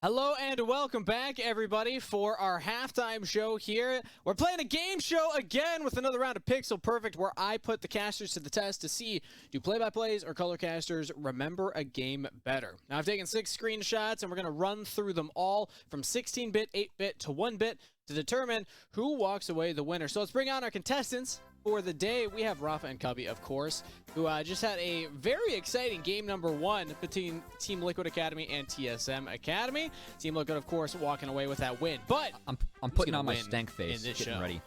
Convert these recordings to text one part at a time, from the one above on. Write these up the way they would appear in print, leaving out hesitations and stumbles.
Hello and welcome back, everybody, for our halftime show here. We're playing a game show again with another round of Pixel Perfect where I put the casters to the test to see, do play-by-plays or color casters remember a game better? Now, I've taken 6 screenshots and we're going to run through them all from 16-bit, 8-bit to 1-bit to determine who walks away the winner. So let's bring on our contestants. For the day, we have Rafa and Cubby, of course, who just had a very exciting game number 1 between Team Liquid Academy and TSM Academy. Team Liquid, of course, walking away with that win. But I'm putting on my stank face, getting ready.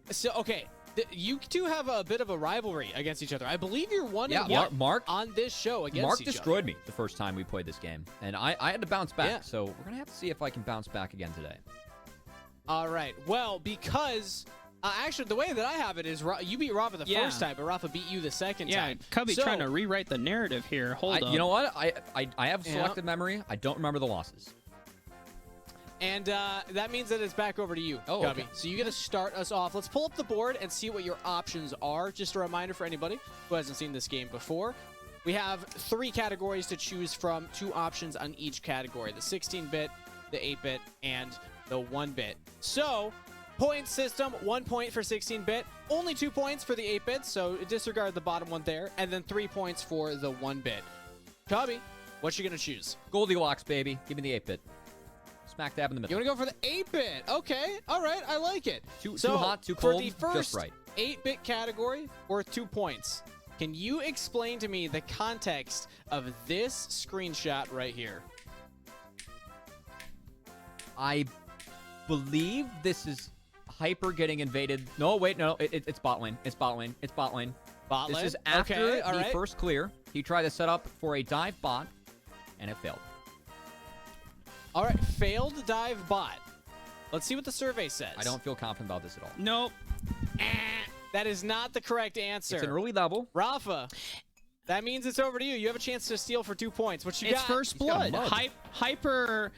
So, okay, you two have a bit of a rivalry against each other. I believe you're 1-1 Mark on this show against Mark each other. destroyed me the first time we played this game, and I had to bounce back. Yeah. So we're going to have to see if I can bounce back again today. All right. Well, because... actually, the way that I have it is you beat Rafa the first time, but Rafa beat you the second time. Yeah, Cubby trying to rewrite the narrative here. Hold on. You know what? I have selective memory. I don't remember the losses. And that means that it's back over to you, Cubby. Okay. So you get to start us off. Let's pull up the board and see what your options are. Just a reminder for anybody who hasn't seen this game before. We have 3 categories to choose from, 2 options on each category. The 16-bit, the 8-bit, and the 1-bit. So... point system, 1 point for 16-bit, only 2 points for the 8-bit, so disregard the bottom one there, and then 3 points for the 1-bit. Cubby, what you gonna choose? Goldilocks, baby. Give me the 8-bit. Smack dab in the middle. You wanna go for the 8-bit? Okay, all right, I like it. Too hot, too cold, for the first just right. 8-bit category, worth 2 points. Can you explain to me the context of this screenshot right here? I believe this is... Hyper getting invaded. No, wait, no. It's bot lane. It's bot lane. It's bot lane. Bot lane? This is after Okay, the first clear. He tried to set up for a dive bot, and it failed. All right, failed dive bot. Let's see what the survey says. I don't feel confident about this at all. Nope. That is not the correct answer. It's an early level. Rafa, that means it's over to you. You have a chance to steal for 2 points. What you It's got? first blood. Hyper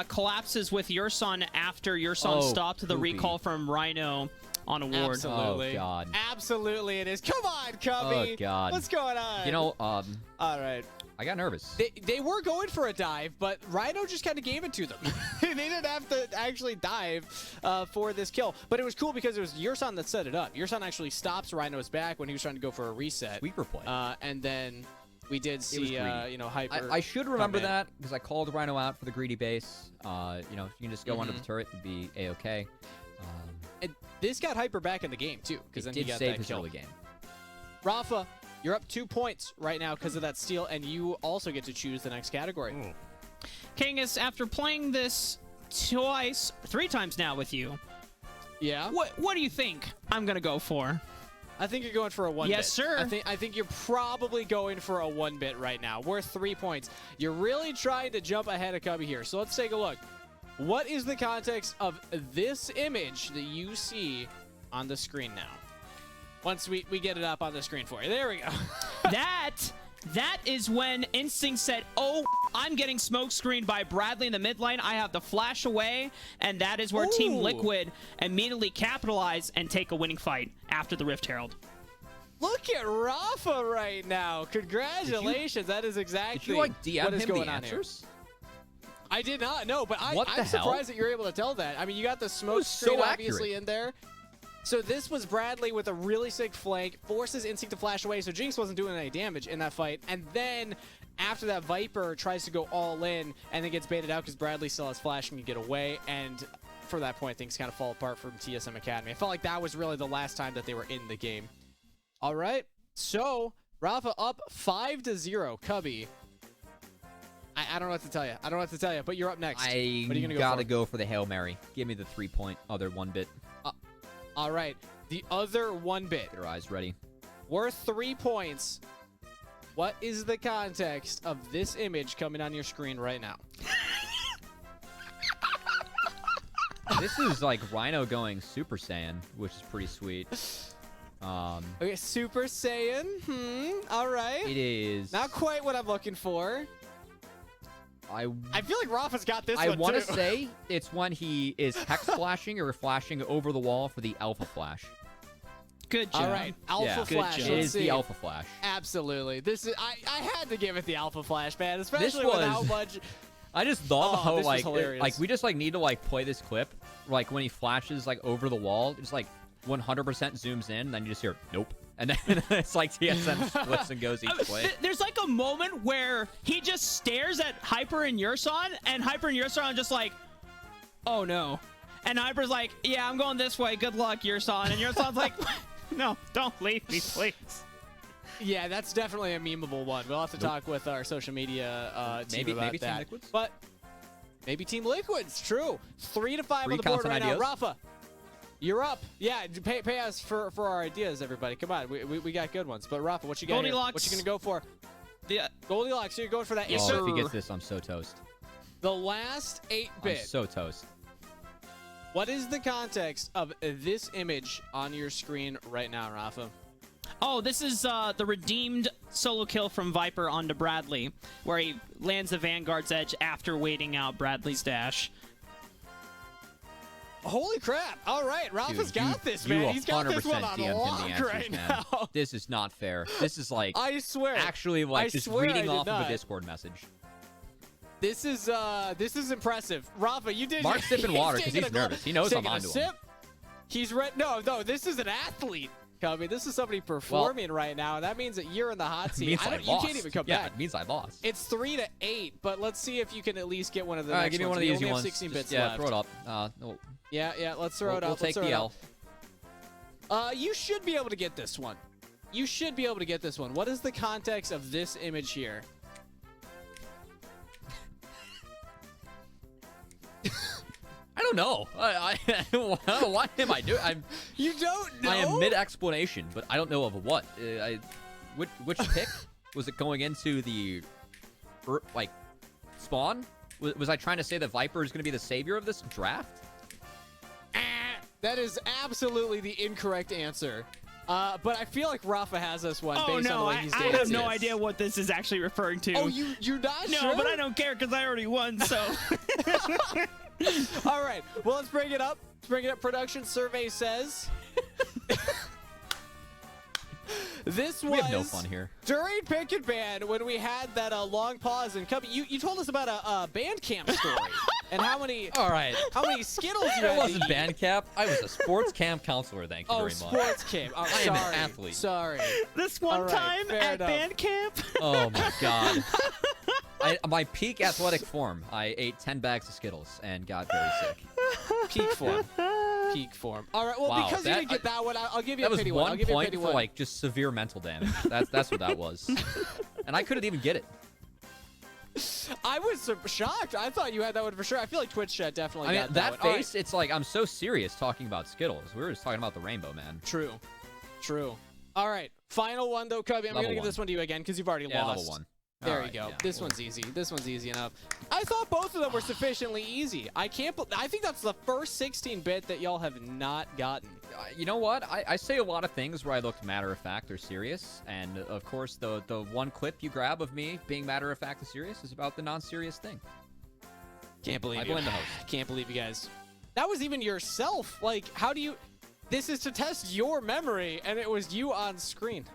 collapses with your son after your son stopped the recall from Rhino on a ward. Absolutely. Oh, God. Absolutely it is. Come on, Cubby. Oh, God. What's going on? You know, all right. I got nervous. They were going for a dive, but Rhino just kind of gave it to them. They didn't have to actually dive for this kill. But it was cool because it was your son that set it up. Your son actually stops Rhino's back when he was trying to go for a reset. Sweeper play. And then we did see, you know, Hyper. I should remember that because I called Rhino out for the greedy base. You know, you can just go under the turret and be A-okay. And this got Hyper back in the game, too, because then he got that kill. Early game. Rafa, you're up 2 points right now because of that steal, and you also get to choose the next category. Kangas, after playing this 3 times now with you, what do you think I'm gonna go for? I think you're going for a 1-bit. Yes, sir. I think you're probably going for a 1-bit right now. Worth 3 points. You're really trying to jump ahead of Cubby here. So let's take a look. What is the context of this image that you see on the screen now? Once we get it up on the screen for you. There we go. That is when Instinct said, oh, I'm getting smoke screened by Bradley in the mid lane. I have the flash away, and that is where Team Liquid immediately capitalize and take a winning fight after the Rift Herald. Look at Rafa right now. Congratulations. That is exactly did you, like, DM what is him going the on answers? here. I did not know, but I'm hell? surprised that you're able to tell that. I mean, you got the smoke screen obviously in there. So this was Bradley with a really sick flank, forces Instinct to flash away, so Jinx wasn't doing any damage in that fight. And then after that, Viper tries to go all in and then gets baited out because Bradley still has flash and can get away. And for that point, things kind of fall apart from TSM Academy. I felt like that was really the last time that they were in the game. All right, so Rafa up 5-0. Cubby, I don't know what to tell you. I don't know what to tell you, but you're up next. What are you gonna go for the Hail Mary. Give me the 3-point other 1-bit. All right, the other 1-bit. Get your eyes ready. Worth 3 points. What is the context of this image coming on your screen right now? This is like Rhino going Super Saiyan, which is pretty sweet. Okay, Super Saiyan. All right. It is. Not quite what I'm looking for. I feel like Rafa's got this one, too. I want to say it's when he is hex flashing or flashing over the wall for the alpha flash. Good job. All right, alpha flash. It is the alpha flash. Absolutely. This is I had to give it the alpha flash, man, especially with how much I just love how this was like hilarious. we just like need to like play this clip like when he flashes like over the wall, just like 100% zooms in, and then you just hear nope, and then it's like TSM splits and goes each way. There's like a moment where he just stares at Hyper and Yurson, and Hyper and Yurson are just like, oh no. And Hyper's like, yeah, I'm going this way. Good luck, Yurson. And Yurson's like, no, don't leave me, please. Yeah, that's definitely a memeable one. We'll have to talk with our social media team about maybe that. Team Liquids? But maybe Team Liquids, true. 3 to 5 Free on the board content right ideas? now. Rafa, you're up. Yeah, pay us for our ideas, everybody. Come on, we got good ones. But Rafa, what you got here? Goldilocks. What you gonna go for? The, Goldilocks, so you're going for that. Yes, Oh, sir. if he gets this, I'm so toast. The last I'm 8-bit. so toast. What is the context of this image on your screen right now, Rafa? oh, this is the redeemed solo kill from Viper onto Bradley, where he lands the Vanguard's edge after waiting out Bradley's dash. Holy crap. All right, Rafa's Dude, got this, you man. He's got this 100% one on DM'd him the lock answers, right man. now. This is not fair. This is like I swear. actually like I just swear I reading did off of not. a Discord message. This is impressive. Rafa, you did. Mark's sipping water 'cause taking he's a gl- nervous. He knows I'm taking a onto him. sip. He's no, this is an athlete, Cubby. This is somebody performing right now, and that means that you're in the hot It seat. means I You lost. can't even come yeah, back. it means I lost. It's 3 to 8, but let's see if you can at least get one of the All right, next give me ones. one of the We easy only have ones. 16 Just, bits yeah, left. throw it up. No, Yeah, let's throw it up. we'll Let's take throw the it L. up. You should be able to get this one. You should be able to get this one. What is the context of this image here? I don't know. What am I doing? You don't know? I am mid-explanation, but I don't know of what. Which pick? Was it going into the, like, spawn? Was I trying to say that Viper is going to be the savior of this draft? That is absolutely the incorrect answer. But I feel like Rafa has this one Oh based on the no, way I he's have dancing. no idea what this is actually referring to. Oh, you're not no, sure? but I don't care because I already won, so. All right, well, let's bring it up. Let's bring it up. Production survey says... This was We have no fun here. during Pick and Ban when we had that long pause and Cubby, you told us about a band camp story and how many All right. Skittles you It had wasn't to eat. band camp. I was a sports camp counselor. Thank you Oh, very much. sports camp. Oh, I am an sorry. athlete. Sorry. This one All right, time fair at enough. band camp. Oh my god. My peak athletic form, I ate 10 bags of Skittles and got very sick. Peak form. Peak form. All right. Well, Wow, because you didn't get that one, I'll give you That a was pity one. I'll one give you a point pity for one. like just severe mental damage. That's what that was. And I couldn't even get it. I was shocked. I thought you had that one for sure. I feel like Twitch chat definitely I mean, got that one. All right. face, it's like I'm so serious talking about Skittles. We were just talking about the rainbow, man. True. True. All right. Final one, though, Cubby. I'm going to Level give this one to you again because you've already Yeah, lost. level 1. There All you right, go. yeah. This one's easy. This one's easy enough. I thought both of them were sufficiently easy. I think that's the first 16-bit that y'all have not gotten. You know what? I say a lot of things where I looked matter-of-fact or serious. And, of course, the one clip you grab of me being matter-of-fact or serious is about the non-serious thing. Can't believe I you. blame the host. Can't believe you guys. That was even yourself. Like, how do you... This is to test your memory, and it was you on screen.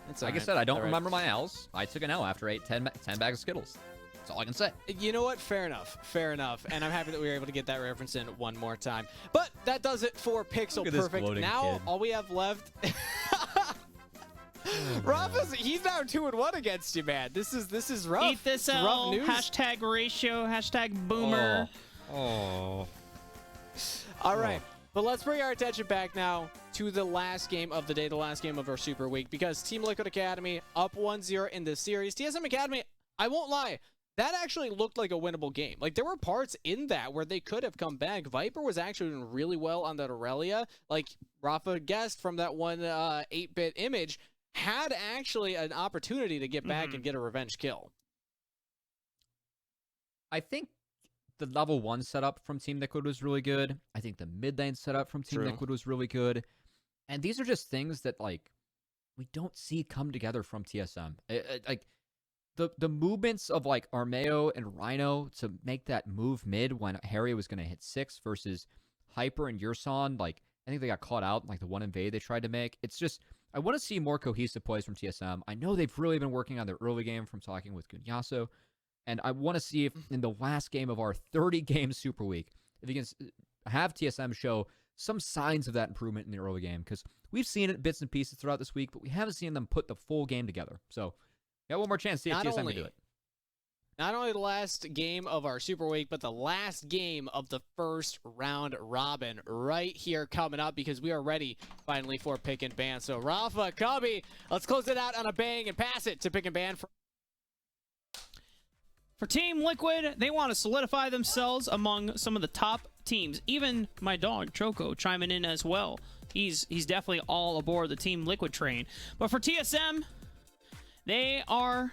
It's Like I said, I don't remember my L's. I took an L after I ate 10 bags of Skittles. That's all I can say. You know what? Fair enough. Fair enough. And I'm happy that we were able to get that reference in one more time. But that does it for Pixel Look at this Perfect. gloating Now, kid. all we have left... Rafa's, he's now 2-1 against you, man. This is rough. Eat this It's rough L. news. Hashtag ratio. Hashtag boomer. Oh. All right. But let's bring our attention back now to the last game of the day, the last game of our Super Week, because Team Liquid Academy up 1-0 in this series. TSM Academy, I won't lie, that actually looked like a winnable game. Like, there were parts in that where they could have come back. Viper was actually doing really well on that Aurelia. Like, Rafa guessed from that one 8-bit image, had actually an opportunity to get back and get a revenge kill. I think the level 1 setup from Team Liquid was really good. I think the mid lane setup from Team True. Liquid was really good. And these are just things that, like, we don't see come together from TSM. Like, the movements of, like, Armeo and Rhino to make that move mid when Harry was going to hit 6 versus Hyper and Yurson, like, I think they got caught out in, like, the one invade they tried to make. It's just, I want to see more cohesive plays from TSM. I know they've really been working on their early game from talking with Gunyaso. And I want to see if in the last game of our 30-game Super Week, if you can have TSM show some signs of that improvement in the early game, because we've seen it bits and pieces throughout this week, but we haven't seen them put the full game together. So, got one more chance to see if TSM can do it. Not only the last game of our Super Week, but the last game of the first round robin right here coming up, because we are ready finally for Pick and Ban. So Rafa, Cubby, let's close it out on a bang and pass it to Pick and Ban. For Team Liquid, they want to solidify themselves among some of the top teams. Even my dog, Choco, chiming in as well. He's definitely all aboard the Team Liquid train. But for TSM, they are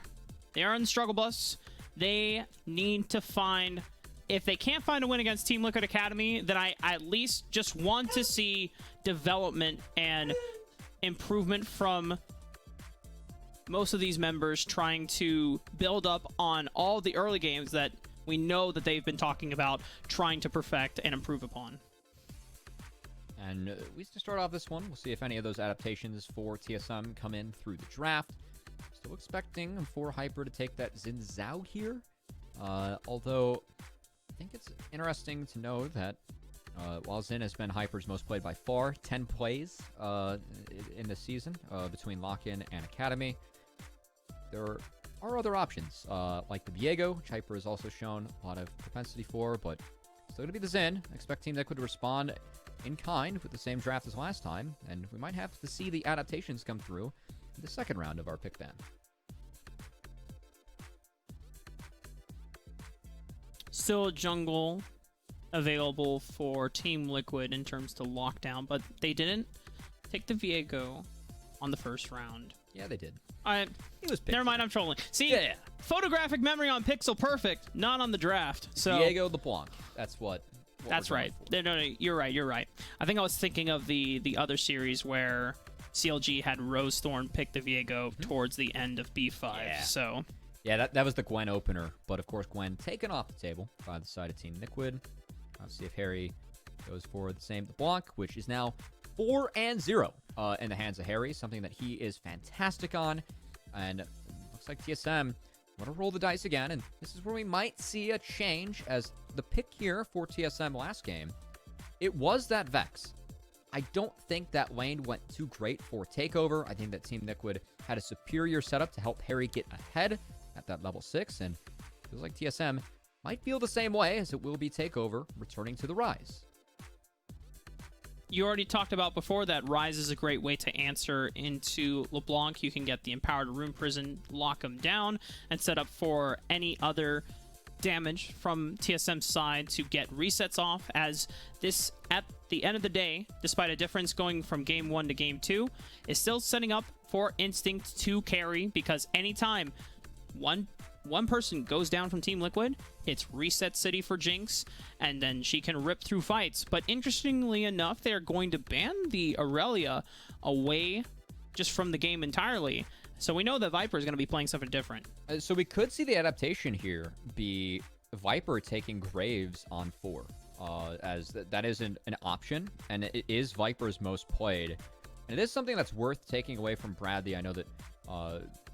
in the struggle bus. They need to find, if they can't find a win against Team Liquid Academy, then I at least just want to see development and improvement from most of these members, trying to build up on all the early games that we know that they've been talking about, trying to perfect and improve upon. And we to start off this one, we'll see if any of those adaptations for TSM come in through the draft. Still expecting for Hyper to take that Xin Zhao here. Although, I think it's interesting to know that while Xin has been Hyper's most played by far, 10 plays in the season between Lock-In and Academy, there are other options, like the Viego, which Hyper has also shown a lot of propensity for, but still going to be the Xin. Expect Team Liquid to respond in kind with the same draft as last time, and we might have to see the adaptations come through in the second round of our pick ban. Still jungle available for Team Liquid in terms to lockdown, but they didn't take the Viego on the first round. Yeah, they did. He was never mind, I'm trolling. See, yeah. Photographic memory on Pixel Perfect, not on the draft. So Viego LeBlanc. That's what that's right. No, you're right. I think I was thinking of the other series where CLG had Rosethorn pick the Viego towards the end of B5. Yeah. So yeah, that was the Gwen opener, but of course Gwen taken off the table by the side of Team Liquid. Let's see if Harry goes for the same LeBlanc, which is now 4-0 in the hands of Harry, something that he is fantastic on. And looks like TSM want to roll the dice again, and this is where we might see a change, as the pick here for TSM last game, it was that Vex. I don't think that lane went too great for Takeover. I think that Team Liquid had a superior setup to help Harry get ahead at that level 6, and it feels like TSM might feel the same way, as it will be Takeover returning to the Rise. You already talked about before that Rise is a great way to answer into LeBlanc. You can get the Empowered Rune Prison, lock him down, and set up for any other damage from TSM's side to get resets off, as this, at the end of the day, despite a difference going from game 1 to game 2, is still setting up for Instinct to carry, because anytime one person goes down from Team Liquid, it's reset city for Jinx, and then she can rip through fights. But interestingly enough, they're going to ban the Aurelia away just from the game entirely. So we know that Viper is going to be playing something different. So we could see the adaptation here be Viper taking Graves on 4, as that is an option, and it is Viper's most played. And it is something that's worth taking away from Bradley. I know that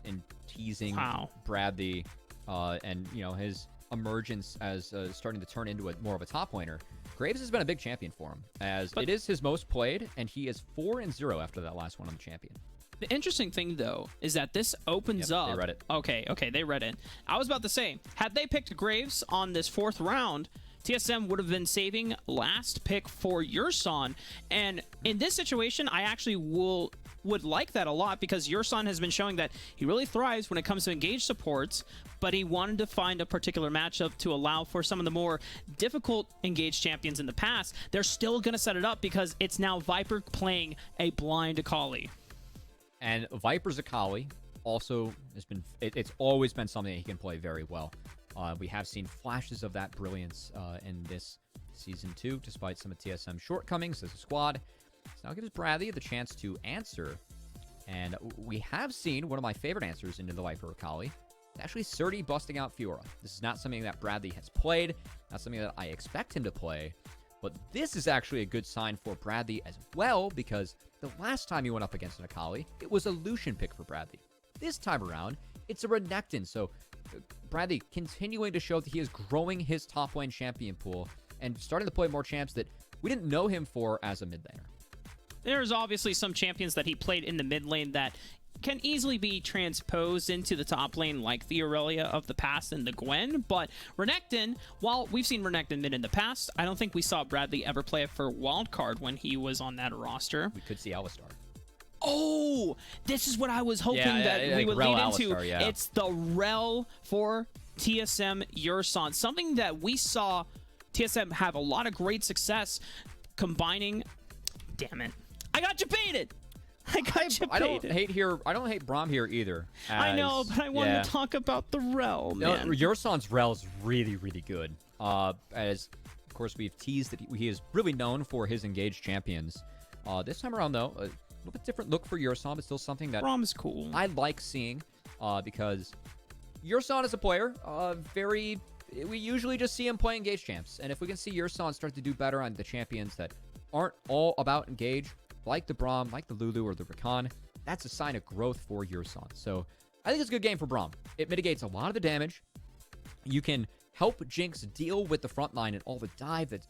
in teasing Bradley and his emergence as starting to turn into more of a top laner, Graves has been a big champion for him, as it is his most played, and he is 4-0 after that last one on the champion. The interesting thing, though, is that this opens up. They read it. Okay, they read it. I was about to say, had they picked Graves on this 4th round, TSM would have been saving last pick for Yurson. And in this situation, I actually would like that a lot, because Yurson has been showing that he really thrives when it comes to engaged supports, but he wanted to find a particular matchup to allow for some of the more difficult engaged champions in the past. They're still going to set it up, because it's now Viper playing a blind Akali. And Viper's Akali also has been, it's always been something that he can play very well. We have seen flashes of that brilliance in this season 2, despite some of TSM's shortcomings as a squad. So now gives Bradley the chance to answer. And we have seen one of my favorite answers into the Viper Akali. It's actually Surdy busting out Fiora. This is not something that Bradley has played, not something that I expect him to play. But this is actually a good sign for Bradley as well, because the last time he went up against an Akali, it was a Lucian pick for Bradley. This time around, it's a Renekton, so Bradley continuing to show that he is growing his top lane champion pool and starting to play more champs that we didn't know him for as a mid laner. There's obviously some champions that he played in the mid lane that can easily be transposed into the top lane, like the Aurelia of the past and the Gwen. But Renekton, while we've seen Renekton mid in the past, I don't think we saw Bradley ever play it for wildcard when he was on that roster. We could see Alistar. Oh, this is what I was hoping that we would lead into. Alistar, yeah. It's the rel for TSM Yurson, something that we saw TSM have a lot of great success combining. Damn it. I got you baited. I don't hate Braum here either. I know, but I wanted to talk about the rel, man. No, Yurson's rel is really, really good. As, of course, we've teased that he is really known for his engaged champions. This time around, though, a little bit different look for Yurson, but still something that Braum is cool. I like seeing because Yurson is a player, we usually just see him play engaged champs. And if we can see Yurson start to do better on the champions that aren't all about engage, like the Braum, like the Lulu, or the Rakan, that's a sign of growth for Yurson. So I think it's a good game for Braum. It mitigates a lot of the damage. You can help Jinx deal with the front line and all the dive that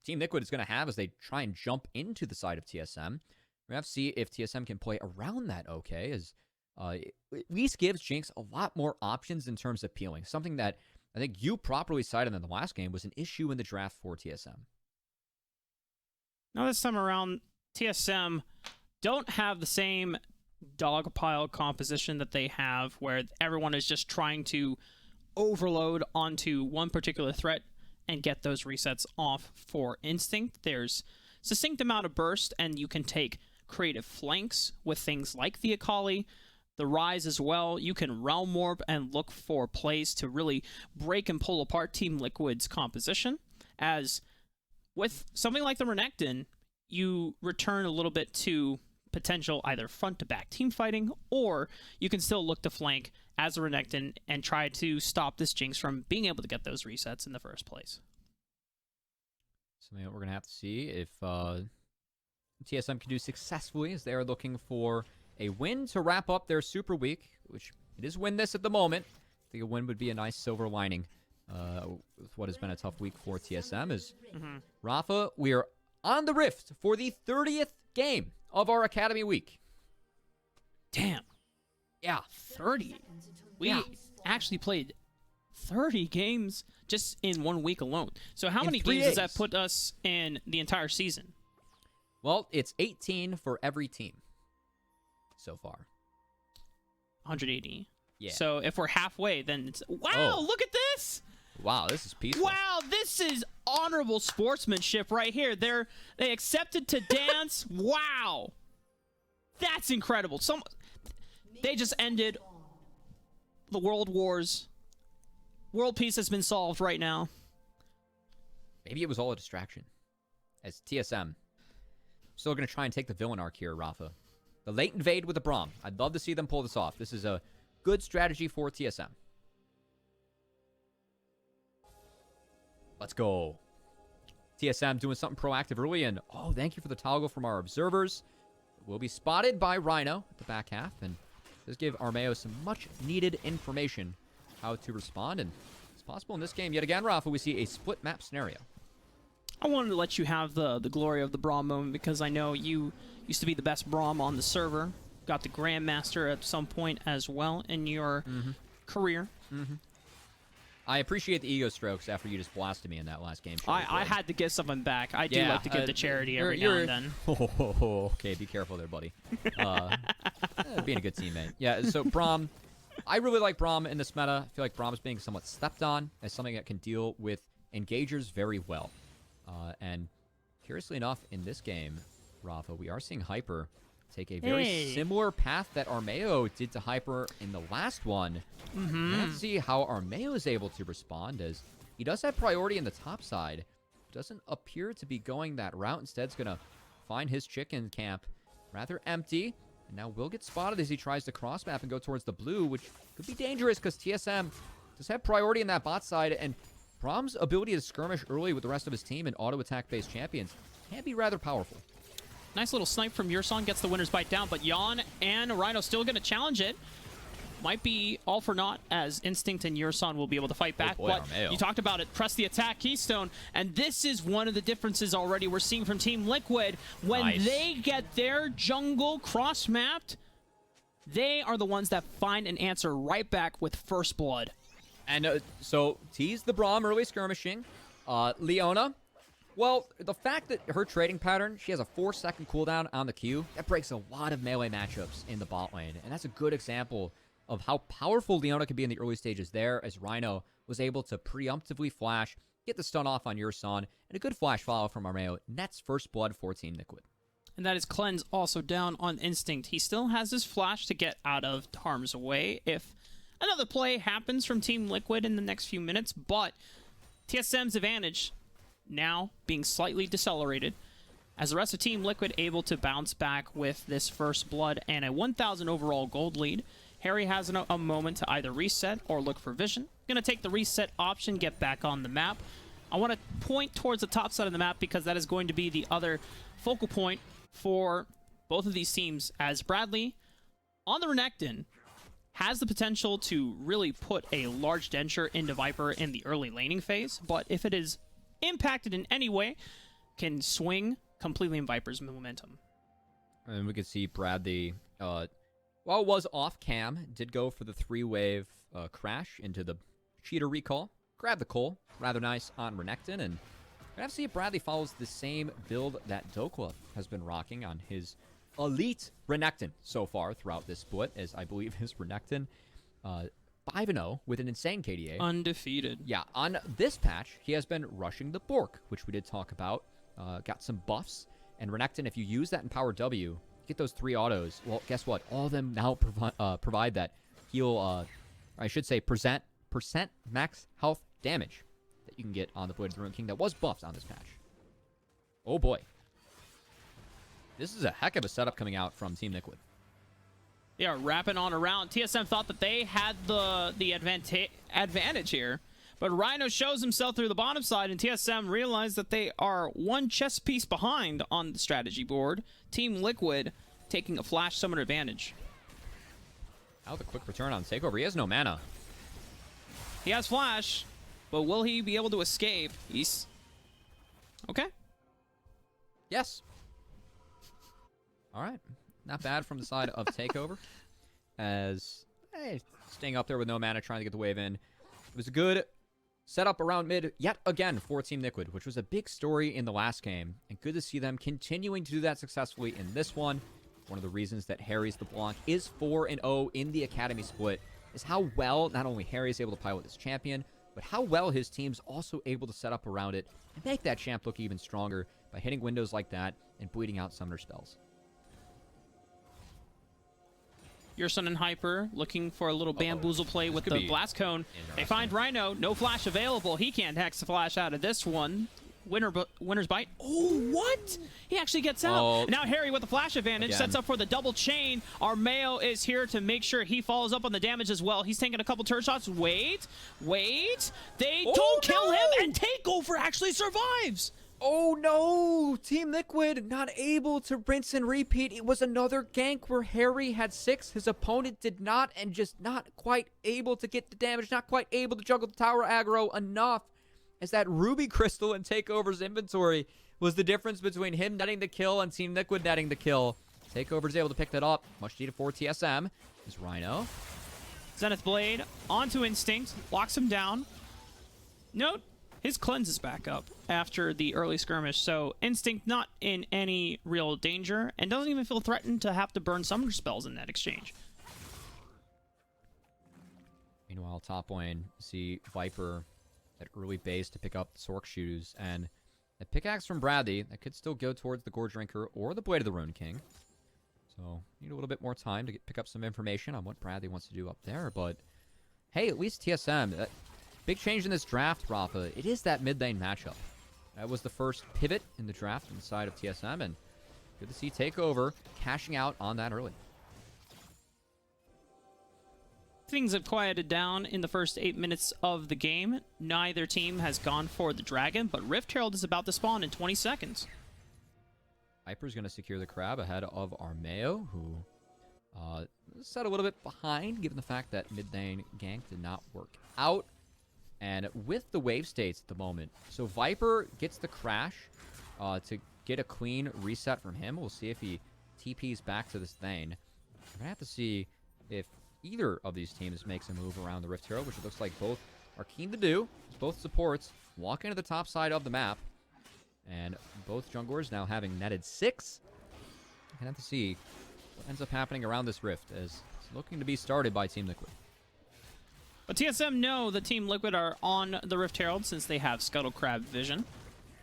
Team Liquid is going to have as they try and jump into the side of TSM. We're going to have to see if TSM can play around that okay, as it at least gives Jinx a lot more options in terms of peeling. Something that I think you properly cited in the last game was an issue in the draft for TSM. Now this time around, TSM don't have the same dogpile composition that they have where everyone is just trying to overload onto one particular threat and get those resets off for Instinct. There's succinct amount of burst, and you can take creative flanks with things like the Akali, the Rise as well. You can Realm Warp and look for plays to really break and pull apart Team Liquid's composition. As with something like the Renekton, you return a little bit to potential either front-to-back team fighting, or you can still look to flank as a Renekton and try to stop this Jinx from being able to get those resets in the first place. Something that we're going to have to see if TSM can do successfully, as they are looking for a win to wrap up their Super Week, which it is winless at the moment. I think a win would be a nice silver lining with what has been a tough week for TSM. Is Rafa, we are on the Rift for the 30th game of our Academy Week. Damn. Yeah. 30. We actually played 30 games just in 1 week alone. So how many games does that put us in the entire season? Well, it's 18 for every team so far. 180. Yeah. So if we're halfway, then it's... Wow, look at this! Wow, this is peaceful. Wow, this is honorable sportsmanship right here. They accepted to dance. Wow. That's incredible. They just ended the world wars. World peace has been solved right now. Maybe it was all a distraction. As TSM still going to try and take the villain arc here, Rafa. The late invade with the Braum. I'd love to see them pull this off. This is a good strategy for TSM. Let's go. TSM doing something proactive early, and thank you for the toggle from our observers. We'll be spotted by Rhino at the back half, and this give Armeo some much needed information how to respond, and it's possible in this game yet again, Rafa, we see a split map scenario. I wanted to let you have the glory of the Braum moment because I know you used to be the best Braum on the server. Got the Grandmaster at some point as well in your career. I appreciate the ego strokes after you just blasted me in that last game. I had to give something back. I do like to give to charity every now and then. Okay, be careful there, buddy. Being a good teammate. Yeah, so Braum, I really like Braum in this meta. I feel like Braum is being somewhat stepped on as something that can deal with engagers very well. And curiously enough, in this game, Rafa, we are seeing Hyper take a very similar path that Armeo did to Hyper in the last one. Let's see how Armeo is able to respond, as he does have priority in the top side. Doesn't appear to be going that route. Instead, is going to find his chicken camp rather empty. And now will get spotted as he tries to cross map and go towards the blue, which could be dangerous because TSM does have priority in that bot side. And Braum's ability to skirmish early with the rest of his team and auto-attack-based champions can be rather powerful. Nice little snipe from Yurson, gets the winner's bite down, but Yon and Rhino still going to challenge it. might be all for naught, as Instinct and Yurson will be able to fight back. boy, But Armeo. you talked about it. Press the attack keystone. And this is one of the differences already we're seeing from Team Liquid. When Nice. they get their jungle cross-mapped, they are the ones that find an answer right back with First Blood. And so, tease the Braum early skirmishing. Leona, well, the fact that her trading pattern, she has a 4-second cooldown on the Q, that breaks a lot of melee matchups in the bot lane. And that's a good example of how powerful Leona can be in the early stages there, as Rhino was able to preemptively flash, get the stun off on Yurson, and a good flash follow from Armeo. Nets First Blood for Team Liquid. And that is Cleanse also down on Instinct. He still has his flash to get out of harm's way if another play happens from Team Liquid in the next few minutes, but TSM's advantage now being slightly decelerated, as the rest of Team Liquid able to bounce back with this First Blood and a 1,000 overall gold lead. Harry has a moment to either reset or look for vision. Gonna take the reset option, get back on the map. I want to point towards the top side of the map because that is going to be the other focal point for both of these teams, as Bradley on the Renekton has the potential to really put a large denture into Viper in the early laning phase, but if it is impacted in any way, can swing completely in Viper's momentum. And we could see Bradley, while it was off cam, did go for the 3-wave crash into the cheater recall. Grab the Cole, rather nice on Renekton, and we're going to see if Bradley follows the same build that Dokla has been rocking on his elite Renekton so far throughout this split, as I believe his Renekton 5-0 with an insane KDA. Undefeated. Yeah, on this patch, he has been rushing the Bork, which we did talk about. Got some buffs, and Renekton, if you use that in Power W, get those 3 autos, well, guess what? All of them now provide that heal, I should say percent max health damage that you can get on the Blade of the Ruined King that was buffed on this patch. Oh boy. This is a heck of a setup coming out from Team Liquid. They are wrapping on around. TSM thought that they had the advantage here, but Rhino shows himself through the bottom side, and TSM realized that they are one chess piece behind on the strategy board. Team Liquid taking a flash summon advantage. Now the quick return on Takeover. He has no mana. He has flash, but will he be able to escape? He's okay. Yes. All right. Not bad from the side of Takeover. As staying up there with no mana, trying to get the wave in. It was a good setup around mid yet again for Team Liquid, which was a big story in the last game. And good to see them continuing to do that successfully in this one. One of the reasons that Harry's the Blanc is 4-0 in the Academy split is how well not only Harry is able to pilot this champion, but how well his team's also able to set up around it and make that champ look even stronger by hitting windows like that and bleeding out summoner spells. Yurson and Hyper looking for a little bamboozle play with the blast cone. They find Rhino, no flash available. He can't hex the flash out of this one. Winner's bite. Oh, what? He actually gets out. Oh. Now Harry with the flash advantage Again. sets up for the double chain. Armeo is here to make sure he follows up on the damage as well. He's taking a couple turret shots. Wait. They don't kill him, and Takeover actually survives. Oh no! Team Liquid not able to rinse and repeat. It was another gank where Harry had 6, his opponent did not, and just not quite able to get the damage, not quite able to juggle the tower aggro enough, as that Ruby Crystal in Takeover's inventory was the difference between him netting the kill and Team Liquid netting the kill. Takeover's able to pick that up. Much needed for TSM. Is Rhino. Zenith Blade onto Instinct, locks him down. Note, his cleanse is back up after the early skirmish, so Instinct not in any real danger and doesn't even feel threatened to have to burn summoner spells in that exchange. Meanwhile, top lane, see Viper at early base to pick up the Sork shoes, and a pickaxe from Bradley that could still go towards the Gore Drinker or the Blade of the Ruined King. So, need a little bit more time to pick up some information on what Bradley wants to do up there, but hey, at least TSM. Big change in this draft, Rafa. It is that mid lane matchup. That was the first pivot in the draft on the side of TSM, and good to see Takeover cashing out on that early. Things have quieted down in the first 8 minutes of the game. Neither team has gone for the dragon, but Rift Herald is about to spawn in 20 seconds. Viper's going to secure the crab ahead of Armeo, who set a little bit behind, given the fact that mid lane gank did not work out. And with the wave states at the moment, so Viper gets the crash to get a clean reset from him. We'll see if he TPs back to this lane. We're going to have to see if either of these teams makes a move around the Rift Hero, which it looks like both are keen to do. Both supports walk into the top side of the map. And both junglers now having netted 6. We're going to have to see what ends up happening around this Rift, as it's looking to be started by Team Liquid. But TSM know that Team Liquid are on the Rift Herald since they have Scuttle Crab vision.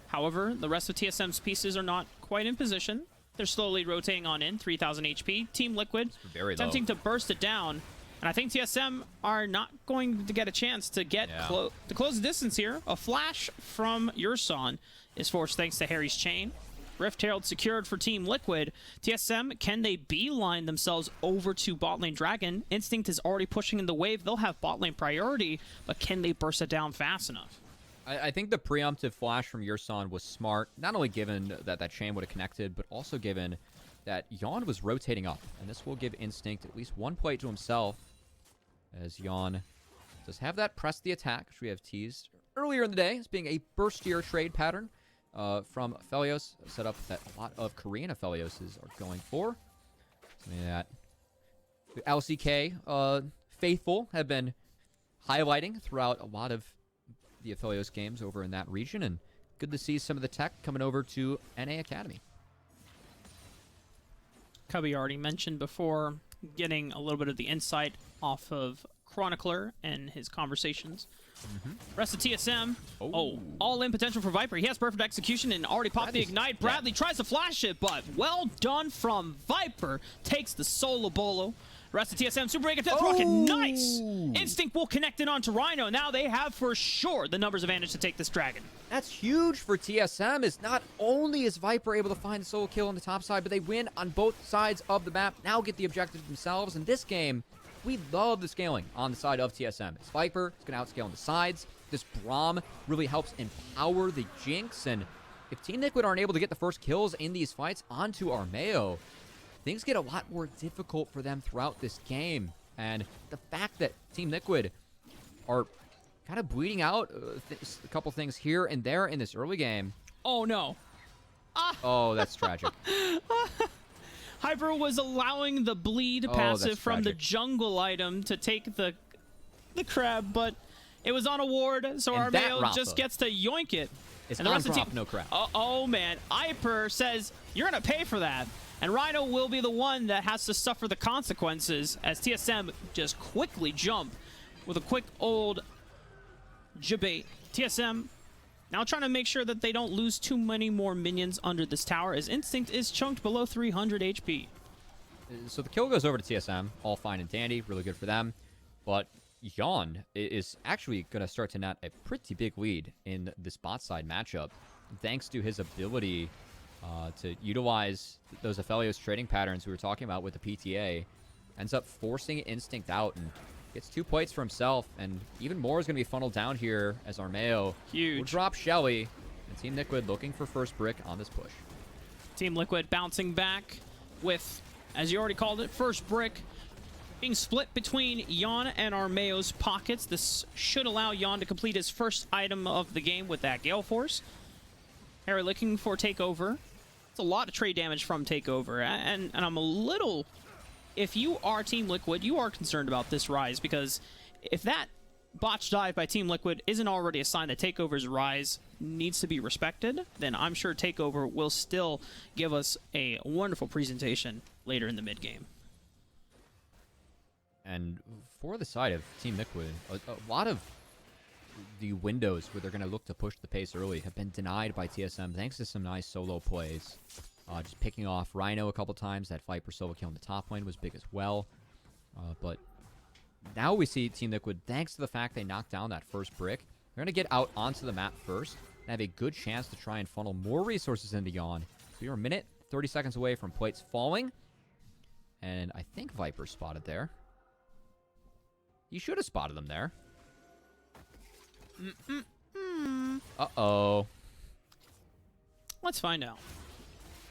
However, the rest of TSM's pieces are not quite in position. They're slowly rotating on in, 3,000 HP. Team Liquid attempting to burst it down. And I think TSM are not going to get a chance to get to close the distance here. A flash from Yurson is forced thanks to Harry's chain. Rift Herald secured for Team Liquid. TSM, can they beeline themselves over to bot lane Dragon? Instinct is already pushing in the wave. They'll have bot lane priority, but can they burst it down fast enough? I think the preemptive flash from Yurson was smart, not only given that that chain would have connected, but also given that Yawn was rotating up. And this will give Instinct at least one plate to himself, as Yawn does have that press the attack, which we have teased earlier in the day as being a burstier trade pattern from Aphelios, set up that a lot of Korean Aphelioses are going for. Something that the LCK faithful have been highlighting throughout a lot of the Aphelios games over in that region, and good to see some of the tech coming over to NA Academy. Cubby already mentioned before, getting a little bit of the insight off of Chronicler and his conversations. Rest of TSM. Oh, all in potential for Viper. He has perfect execution and already popped the ignite. Bradley tries to flash it, but well done from Viper. Takes the solo bolo. Rest of TSM, Super Mega Death Rocket, nice! Instinct will connect it onto Rhino. Now they have for sure the numbers advantage to take this dragon. That's huge for TSM, is not only is Viper able to find a solo kill on the top side, but they win on both sides of the map, now get the objective themselves. In this game, we love the scaling on the side of TSM. It's Viper, it's going to outscale on the sides. This Braum really helps empower the Jinx, and if Team Liquid aren't able to get the first kills in these fights onto Armeo, things get a lot more difficult for them throughout this game. And the fact that Team Liquid are kind of bleeding out a couple things here and there in this early game. Oh, no. Oh, that's tragic. Hyper was allowing the bleed passive from the jungle item to take the crab, but it was on a ward, so Armeo just gets to yoink it. It's and the rest of the on team, no crab. Oh, man. Hyper says, you're going to pay for that. And Rhino will be the one that has to suffer the consequences as TSM just quickly jump with a quick old jabate. TSM now trying to make sure that they don't lose too many more minions under this tower, as Instinct is chunked below 300 HP. So the kill goes over to TSM, all fine and dandy, really good for them. But Yawn is actually going to start to net a pretty big lead in this bot side matchup, thanks to his ability to utilize those Aphelios trading patterns we were talking about with the PTA. Ends up forcing Instinct out and gets 2 plates for himself, and even more is going to be funneled down here as Armeo will drop Shelly, and Team Liquid looking for first brick on this push. Team Liquid bouncing back with, as you already called it, first brick being split between Yawn and Armeo's pockets. This should allow Yawn to complete his first item of the game with that Gale Force. Harry looking for takeover. It's a lot of trade damage from takeover, and I'm a little... If you are Team Liquid, you are concerned about this rise, because if that botch dive by Team Liquid isn't already a sign that takeover's rise needs to be respected, then I'm sure takeover will still give us a wonderful presentation later in the mid-game. And for the side of Team Liquid, a lot of the windows where they're going to look to push the pace early have been denied by TSM thanks to some nice solo plays. Just picking off Rhino a couple times. That Viper solo kill in the top lane was big as well. But now we see Team Liquid, thanks to the fact they knocked down that first brick, they're going to get out onto the map first and have a good chance to try and funnel more resources into Yawn. So we are a minute, 30 seconds away from plates falling. And I think Viper spotted there. He should have spotted them there. Mm-mm-mm. Uh-oh. Let's find out.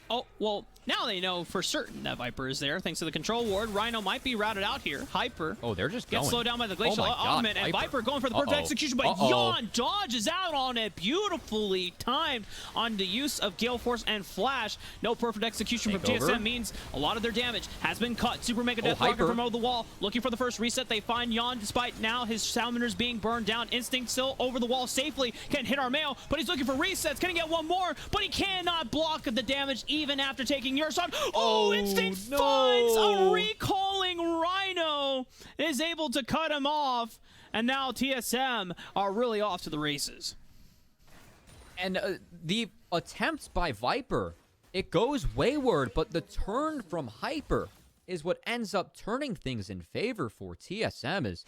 Oh, well, now they know for certain that Viper is there, thanks to the control ward. Rhino might be routed out here. Hyper. Oh, they're just gets going. slowed down by the glacial element, and Viper going for the perfect execution, but Yawn dodges out on it. Beautifully timed on the use of Gale Force and Flash. No perfect execution from TSM means a lot of their damage has been cut. Super Mega Death Rocket from over the wall. Looking for the first reset. They find Yawn, despite now his Summoners being burned down. Instinct still over the wall safely. Can hit Armeo, but he's looking for resets. Can he get one more? But he cannot block the damage even after taking your shot. Oh, Instinct finds a recalling Rhino, is able to cut him off, and now TSM are really off to the races. And the attempt by Viper, it goes wayward, but the turn from Hyper is what ends up turning things in favor for TSM. Is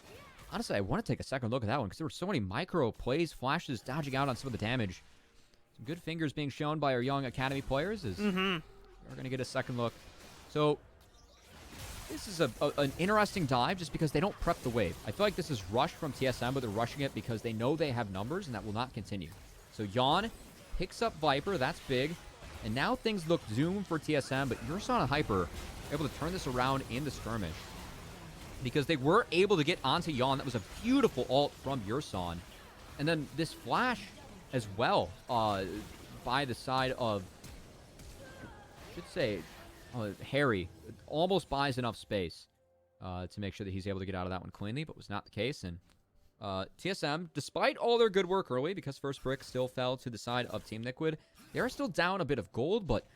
honestly, I want to take a second look at that one because there were so many micro plays, flashes, dodging out on some of the damage. Some good fingers being shown by our young academy players. We're going to get a second look. So this is an interesting dive just because they don't prep the wave. I feel like this is rushed from TSM, but they're rushing it because they know they have numbers, and that will not continue. So Yawn picks up Viper. That's big. And now things look doomed for TSM, but Urson and Hyper are able to turn this around in the skirmish because they were able to get onto Yawn. That was a beautiful ult from Urson. And then this flash as well by the side of, I should say, Harry almost buys enough space to make sure that he's able to get out of that one cleanly, but was not the case. And TSM, despite all their good work early, because first brick still fell to the side of Team Liquid, they are still down a bit of gold, but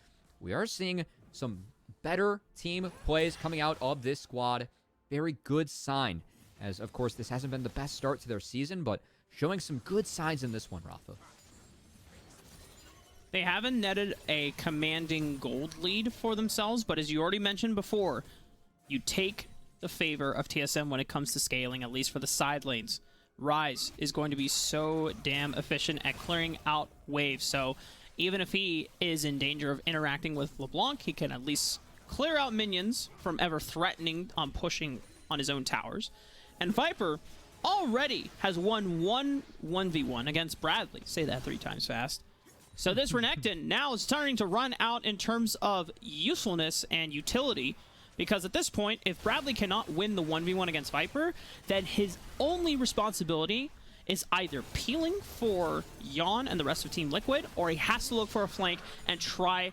we are seeing some better team plays coming out of this squad. Very good sign, as of course this hasn't been the best start to their season, but showing some good signs in this one, Rafa. They haven't netted a commanding gold lead for themselves, but as you already mentioned before, you take the favor of TSM when it comes to scaling, at least for the side lanes. Rise is going to be so damn efficient at clearing out waves, so even if he is in danger of interacting with LeBlanc, he can at least clear out minions from ever threatening on pushing on his own towers. And Viper already has won 1v1 against Bradley. Say that 3 times fast. So this Renekton now is starting to run out in terms of usefulness and utility, because at this point, if Bradley cannot win the 1v1 against Viper, then his only responsibility is either peeling for Yawn and the rest of Team Liquid, or he has to look for a flank and try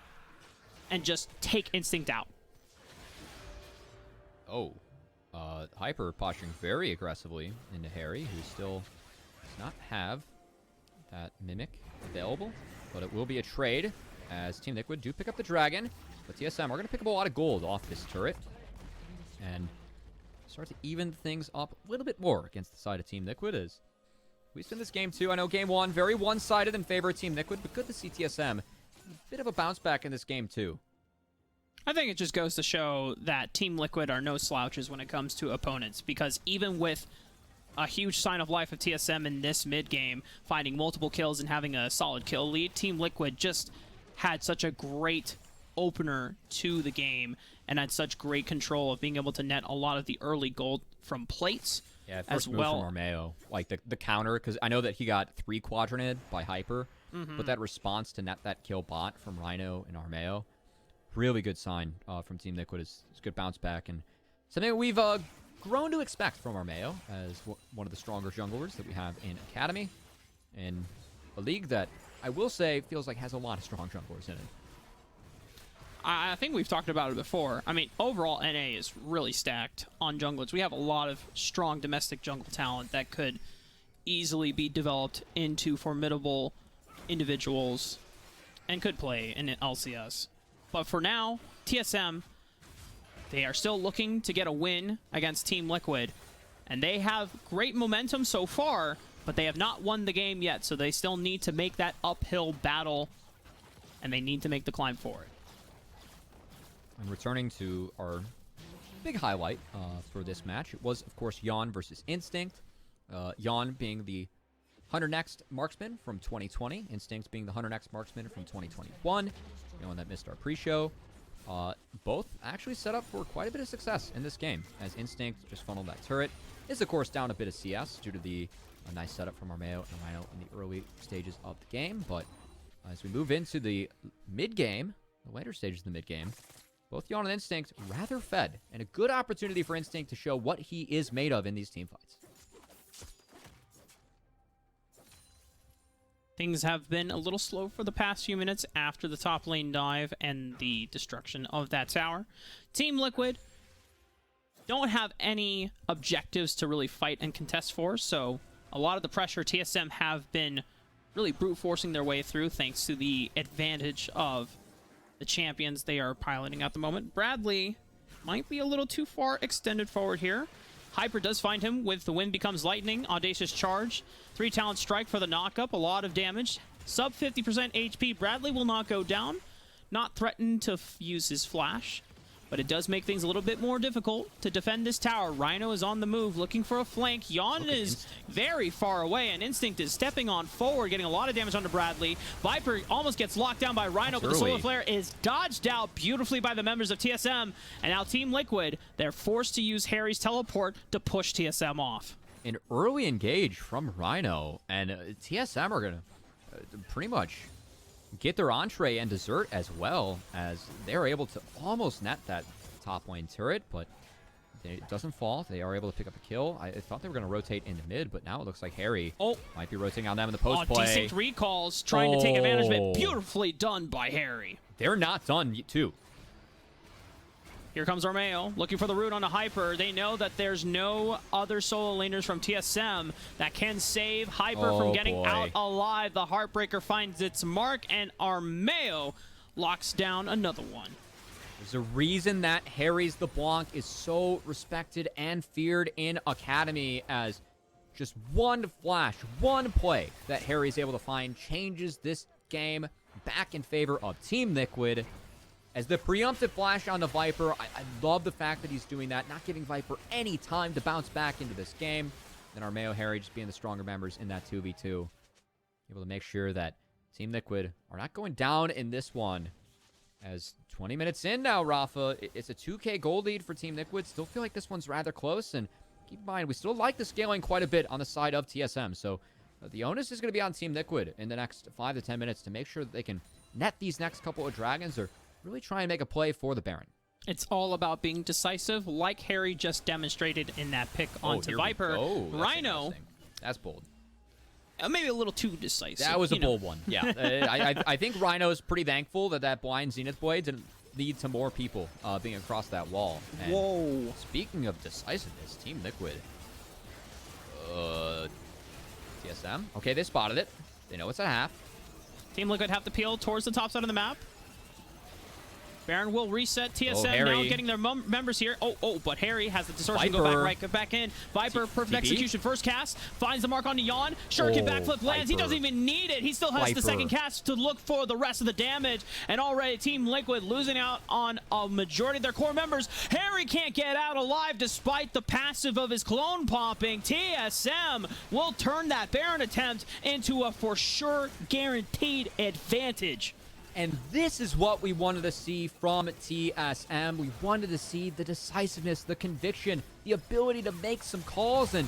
and just take Instinct out. Oh, Hyper posturing very aggressively into Harry, who still does not have that Mimic available. But it will be a trade, as Team Liquid do pick up the Dragon. But TSM are going to pick up a lot of gold off this turret, and start to even things up a little bit more against the side of Team Liquid. As we spin this game 2. I know game 1, very one-sided in favor of Team Liquid, but good to see TSM a bit of a bounce back in this game 2. I think it just goes to show that Team Liquid are no slouches when it comes to opponents, because even with a huge sign of life of TSM in this mid-game, finding multiple kills and having a solid kill lead, Team Liquid just had such a great opener to the game and had such great control of being able to net a lot of the early gold from plates. Yeah, first move from Armeo, like the counter, because I know that he got 3 quadranted by Hyper, but that response to net that kill bot from Rhino and Armeo, really good sign from Team Liquid. Is good bounce back, and something we've grown to expect from Armeo as one of the stronger junglers that we have in Academy, in a league that I will say feels like has a lot of strong junglers in it. I think we've talked about it before. I mean, overall, NA is really stacked on junglers. We have a lot of strong domestic jungle talent that could easily be developed into formidable individuals and could play in LCS. But for now, TSM, they are still looking to get a win against Team Liquid, and they have great momentum so far, but they have not won the game yet, so they still need to make that uphill battle, and they need to make the climb for it. And returning to our big highlight for this match, it was, of course, Yawn versus Instinct. Yawn being the Hunter Next marksman from 2020, Instinct being the Hunter Next marksman from 2021. Anyone that missed our pre-show. Both actually set up for quite a bit of success in this game, as Instinct just funneled that turret. Is, of course, down a bit of CS due to the nice setup from Armeo and Rhino in the early stages of the game. But as we move into the mid-game, the later stages of the mid-game. Both Yawn and Instinct rather fed, and a good opportunity for Instinct to show what he is made of in these team fights. Things have been a little slow for the past few minutes after the top lane dive and the destruction of that tower. Team Liquid don't have any objectives to really fight and contest for, so a lot of the pressure TSM have been really brute forcing their way through thanks to the advantage of the champions they are piloting at the moment. Bradley might be a little too far extended forward here. Hyper does find him with the wind becomes lightning. Audacious charge. 3 talent strike for the knockup. A lot of damage. Sub 50% HP. Bradley will not go down. Not threatened to use his flash. But it does make things a little bit more difficult to defend this tower. Rhino is on the move, looking for a flank. Yawn is very far away, and Instinct is stepping on forward, getting a lot of damage onto Bradley. Viper almost gets locked down by Rhino, but the Solar Flare is dodged out beautifully by the members of TSM. And now Team Liquid, they're forced to use Harry's teleport to push TSM off. An early engage from Rhino, and TSM are going to pretty much get their entree and dessert as well, as they're able to almost net that top lane turret, but it doesn't fall. They are able to pick up a kill. I thought they were going to rotate into mid, but now it looks like Harry might be rotating on them in the post play. Decent recalls, trying to take advantage of it. Beautifully done by Harry. They're not done, too. Here comes Armeo, looking for the root on a Hyper. They know that there's no other solo laners from TSM that can save Hyper from getting out alive. The Heartbreaker finds its mark, and Armeo locks down another one. There's a reason that Harry's the Blanc is so respected and feared in Academy, as just one flash, one play that Harry's able to find changes this game back in favor of Team Liquid. As the preemptive flash on the Viper, I love the fact that he's doing that, not giving Viper any time to bounce back into this game. Then Armeo, Harry just being the stronger members in that 2v2. Able to make sure that Team Liquid are not going down in this one. As 20 minutes in now, Rafa, it's a 2k gold lead for Team Liquid. Still feel like this one's rather close, and keep in mind, we still like the scaling quite a bit on the side of TSM. So the onus is going to be on Team Liquid in the next 5 to 10 minutes to make sure that they can net these next couple of Dragons, or really try and make a play for the Baron. It's all about being decisive, like Harry just demonstrated in that pick onto Viper. Rhino. That's bold. Maybe a little too decisive. That was a bold one. Yeah. I think Rhino's pretty thankful that that blind Zenith Blade didn't lead to more people being across that wall. And whoa. Speaking of decisiveness, Team Liquid. TSM. Okay, they spotted it. They know it's at half. Team Liquid have to peel towards the top side of the map. Baron will reset. TSM now getting their members here. But Harry has the distortion go back in. Viper, perfect execution. First cast, finds the mark on Yawn. Shuriken backflip lands. He doesn't even need it. He still has the second cast to look for the rest of the damage. And already Team Liquid losing out on a majority of their core members. Harry can't get out alive despite the passive of his clone popping. TSM will turn that Baron attempt into a for sure guaranteed advantage. And this is what we wanted to see from TSM. We wanted to see the decisiveness, the conviction, the ability to make some calls. And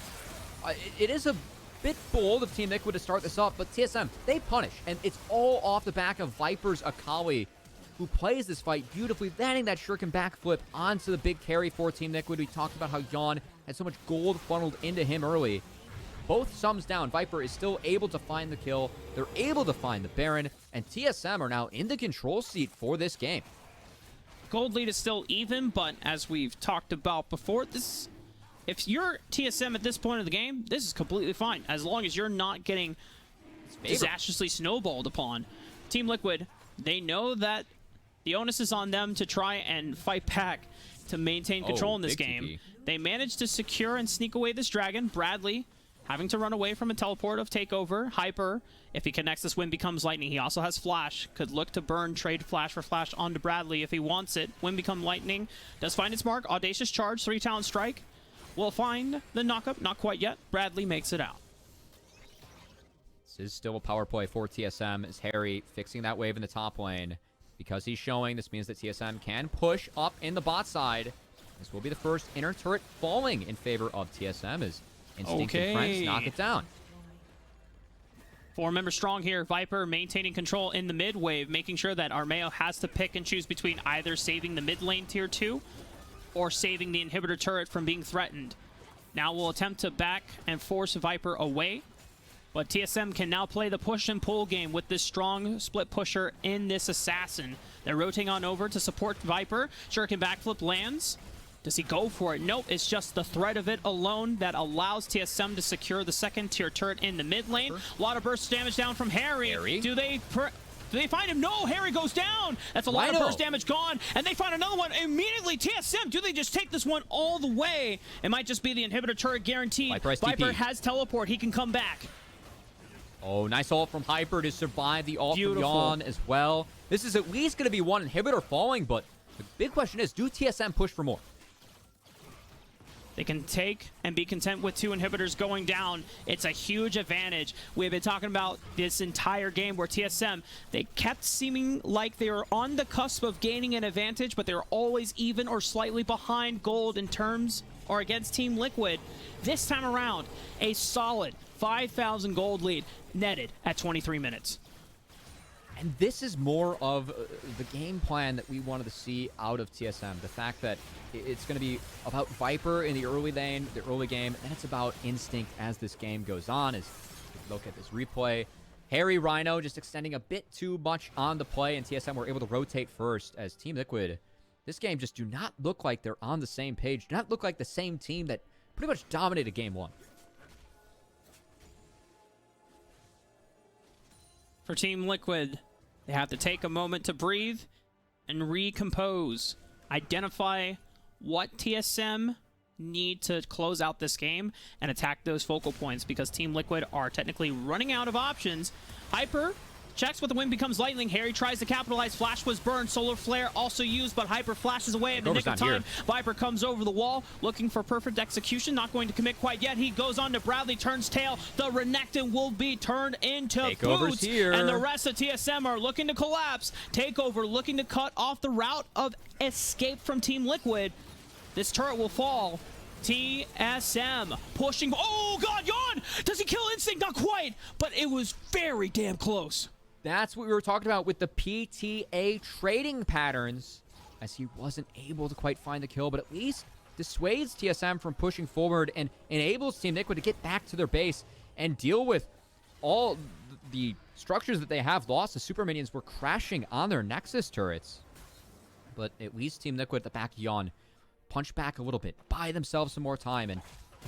it is a bit bold of Team Liquid to start this off, but TSM, they punish. And it's all off the back of Viper's Akali, who plays this fight beautifully, landing that shuriken backflip onto the big carry for Team Liquid. We talked about how Yawn had so much gold funneled into him early. Both sums down. Viper is still able to find the kill. They're able to find the Baron, and TSM are now in the control seat for this game. Gold lead is still even, but as we've talked about before, if you're TSM at this point of the game, this is completely fine, as long as you're not getting disastrously snowballed upon. Team Liquid, they know that the onus is on them to try and fight back to maintain control in this game. TP. They managed to secure and sneak away this dragon. Bradley having to run away from a teleport of takeover. Hyper, if he connects this wind becomes lightning. He also has flash. Could look to burn, trade flash for flash onto Bradley if he wants it. Wind become lightning. Does find its mark. Audacious charge. 3 talent strike. Will find the knockup. Not quite yet. Bradley makes it out. This is still a power play for TSM. Is Harry fixing that wave in the top lane? Because he's showing, this means that TSM can push up in the bot side. This will be the first inner turret falling in favor of TSM as Instinct and Friends knock it down. 4-member strong here. Viper maintaining control in the mid wave, making sure that Armeo has to pick and choose between either saving the mid lane tier 2 or saving the inhibitor turret from being threatened. Now we'll attempt to back and force Viper away, but TSM can now play the push and pull game with this strong split pusher in this assassin. They're rotating on over to support Viper. Shuriken backflip lands. Does he go for it? Nope, it's just the threat of it alone that allows TSM to secure the second tier turret in the mid lane. A lot of burst damage down from Harry. Do they find him? No, Harry goes down. That's a lot of burst damage gone. And they find another one immediately. TSM, do they just take this one all the way? It might just be the inhibitor turret guaranteed. Viper has teleport. He can come back. Oh, nice ult from Hyper to survive the ult from Yawn as well. This is at least going to be one inhibitor falling, but the big question is, do TSM push for more? They can take and be content with 2 inhibitors going down. It's a huge advantage. We've been talking about this entire game where TSM, they kept seeming like they were on the cusp of gaining an advantage, but they were always even or slightly behind gold in terms or against Team Liquid. This time around, a solid 5,000 gold lead netted at 23 minutes. And this is more of the game plan that we wanted to see out of TSM. The fact that it's going to be about Viper in the early lane, the early game, and it's about Instinct as this game goes on. As we look at this replay, Harry Rhino just extending a bit too much on the play, and TSM were able to rotate first as Team Liquid. This game just do not look like they're on the same page. Do not look like the same team that pretty much dominated Game 1. For Team Liquid, they have to take a moment to breathe and recompose. Identify what TSM need to close out this game and attack those focal points, because Team Liquid are technically running out of options. Hyper checks what the wind becomes lightning. Harry tries to capitalize. Flash was burned. Solar Flare also used, but Hyper flashes away in the nick of time. Viper comes over the wall looking for perfect execution. Not going to commit quite yet. He goes on to Bradley, turns tail. The Renekton will be turned into boots. And the rest of TSM are looking to collapse. Takeover looking to cut off the route of escape from Team Liquid. This turret will fall. TSM pushing. Oh, God, Yawn! Does he kill Instinct? Not quite, but it was very damn close. That's what we were talking about with the PTA trading patterns, as he wasn't able to quite find the kill, but at least dissuades TSM from pushing forward and enables Team Liquid to get back to their base and deal with all the structures that they have lost. The super minions were crashing on their Nexus turrets, but at least Team Liquid at the back, Yawn, punch back a little bit, buy themselves some more time, and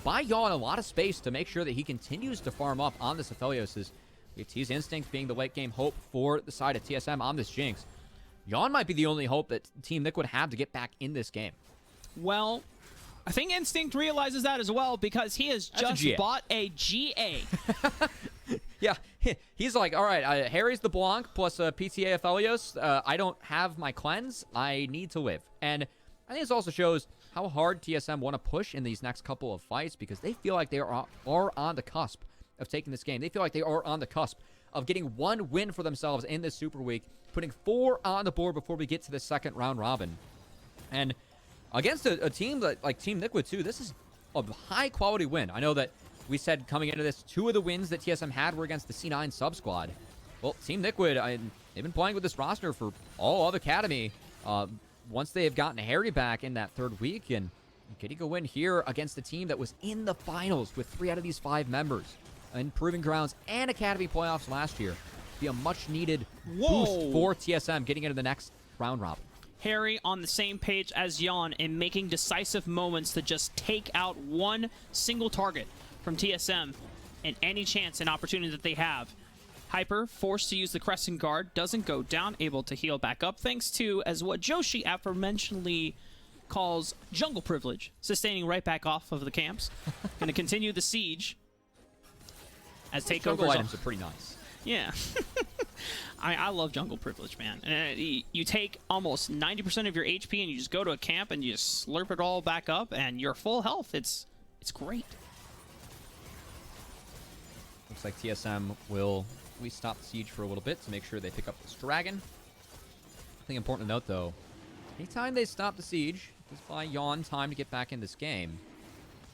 buy Yawn a lot of space to make sure that he continues to farm up on this Aphelios. We tease Instinct being the late game hope for the side of TSM on this Jinx. Yawn might be the only hope that Team Liquid have to get back in this game. Well, I think Instinct realizes that as well, because he has just bought a GA. Yeah, he's like, all right, Harry's the Blanc plus PTA Aphelios. I don't have my cleanse. I need to live. And I think this also shows how hard TSM want to push in these next couple of fights, because they feel like they are on the cusp of taking this game. They feel like they are on the cusp of getting one win for themselves in this Super Week, putting 4 on the board before we get to the second round robin. And against a team like Team Liquid too, this is a high-quality win. I know that we said coming into this, 2 of the wins that TSM had were against the C9 sub-squad. Well, Team Liquid, they've been playing with this roster for all of Academy. Once they have gotten Harry back in that 3rd week, and getting a win here against a team that was in the finals with 3 out of these 5 members in Proving Grounds and Academy playoffs last year, be a much-needed boost for TSM getting into the next round robin. Harry on the same page as Yawn in making decisive moments to just take out one single target from TSM and any chance and opportunity that they have. Hyper, forced to use the Crescent Guard, doesn't go down, able to heal back up, thanks to, as what Joshi aforementionedly calls jungle privilege, sustaining right back off of the camps. Going to continue the siege. As takeovers, jungle items are pretty nice. Yeah. I love jungle privilege, man. You take almost 90% of your HP and you just go to a camp and you just slurp it all back up and you're full health. It's great. Looks like TSM will at least stop the siege for a little bit to make sure they pick up this dragon. I think important to note, though, anytime they stop the siege, just buy Yawn time to get back in this game.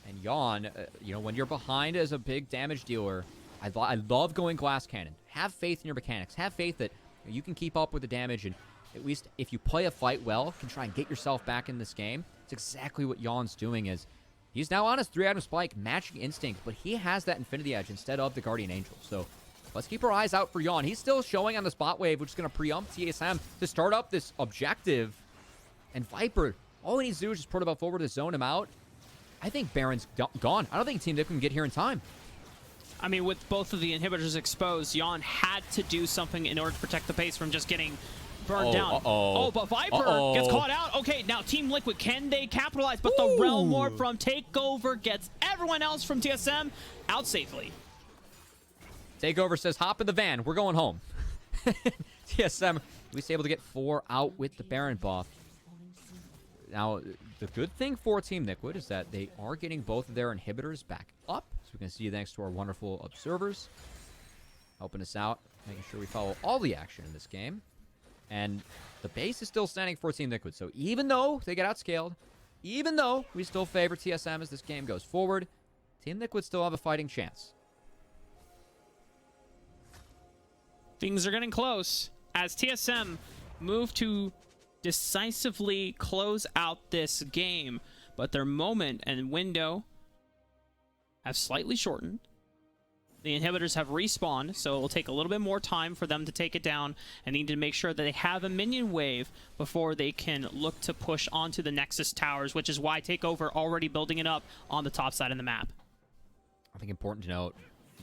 And Yawn, when you're behind as a big damage dealer, I love going glass cannon. Have faith in your mechanics. Have faith that you can keep up with the damage, and at least if you play a fight well, can try and get yourself back in this game. It's exactly what Yon's doing. Is he's now on his 3-item spike, matching Instinct, but he has that Infinity Edge instead of the Guardian Angel. So let's keep our eyes out for Yon. He's still showing on the spot wave, which is going to preempt TSM to start up this objective. And Viper, all he needs to do is just put about forward to zone him out. I think Baron's gone. I don't think Team Liquid can get here in time. I mean, with both of the inhibitors exposed, Yon had to do something in order to protect the base from just getting burned down. Oh, but Viper gets caught out. Okay, now Team Liquid, can they capitalize? But the Realm Warp from Takeover gets everyone else from TSM out safely. Takeover says, hop in the van. We're going home. TSM, at least able to get 4 out with the Baron buff. Now, the good thing for Team Liquid is that they are getting both of their inhibitors back up. So we can see thanks to our wonderful observers helping us out, making sure we follow all the action in this game. And the base is still standing for Team Liquid. So even though they get outscaled, even though we still favor TSM as this game goes forward, Team Liquid still have a fighting chance. Things are getting close as TSM move to decisively close out this game, but their moment and window have slightly shortened. The inhibitors have respawned, so it will take a little bit more time for them to take it down, and need to make sure that they have a minion wave before they can look to push onto the Nexus towers, which is why Takeover already building it up on the top side of the map. I think important to note,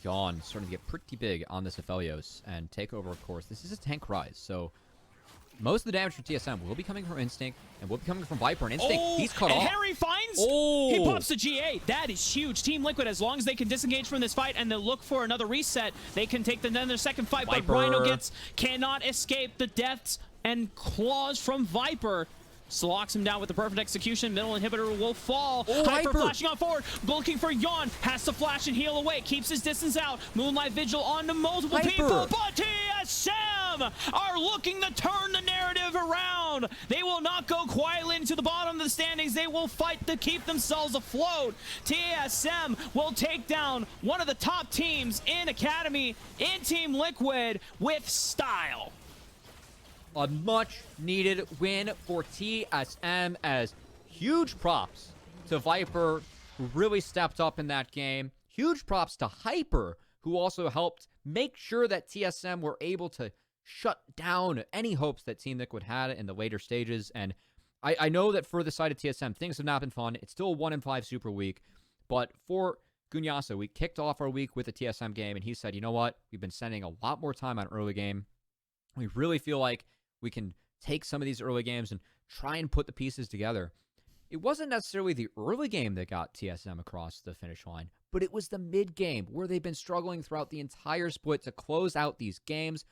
Yawn starting to get pretty big on this Aphelios, and Takeover, of course. This is a tank rise, so most of the damage from TSM will be coming from Instinct, and will be coming from Viper. And Instinct, he's cut off. Harry finds, he pops the GA. That is huge. Team Liquid, as long as they can disengage from this fight and then look for another reset, they can take then their second fight. Viper. But Rhino cannot escape the deaths and claws from Viper. So locks him down with the perfect execution. Middle inhibitor will fall. Hyper flashing on forward, looking for Yawn. Has to flash and heal away. Keeps his distance out. Moonlight Vigil onto multiple people. But TSM are looking to turn the narrative around. They will not go quietly into the bottom of the standings. They will fight to keep themselves afloat. TSM will take down one of the top teams in Academy in Team Liquid with style. A much-needed win for TSM, as huge props to Viper, who really stepped up in that game. Huge props to Hyper, who also helped make sure that TSM were able to shut down any hopes that Team Liquid had in the later stages. And I know that for the side of TSM, things have not been fun. It's still a 1-5 Super Week. But for Gunyasa, we kicked off our week with a TSM game, and he said, you know what? We've been spending a lot more time on early game. We really feel like we can take some of these early games and try and put the pieces together. It wasn't necessarily the early game that got TSM across the finish line, but it was the mid game where they've been struggling throughout the entire split to close out these games.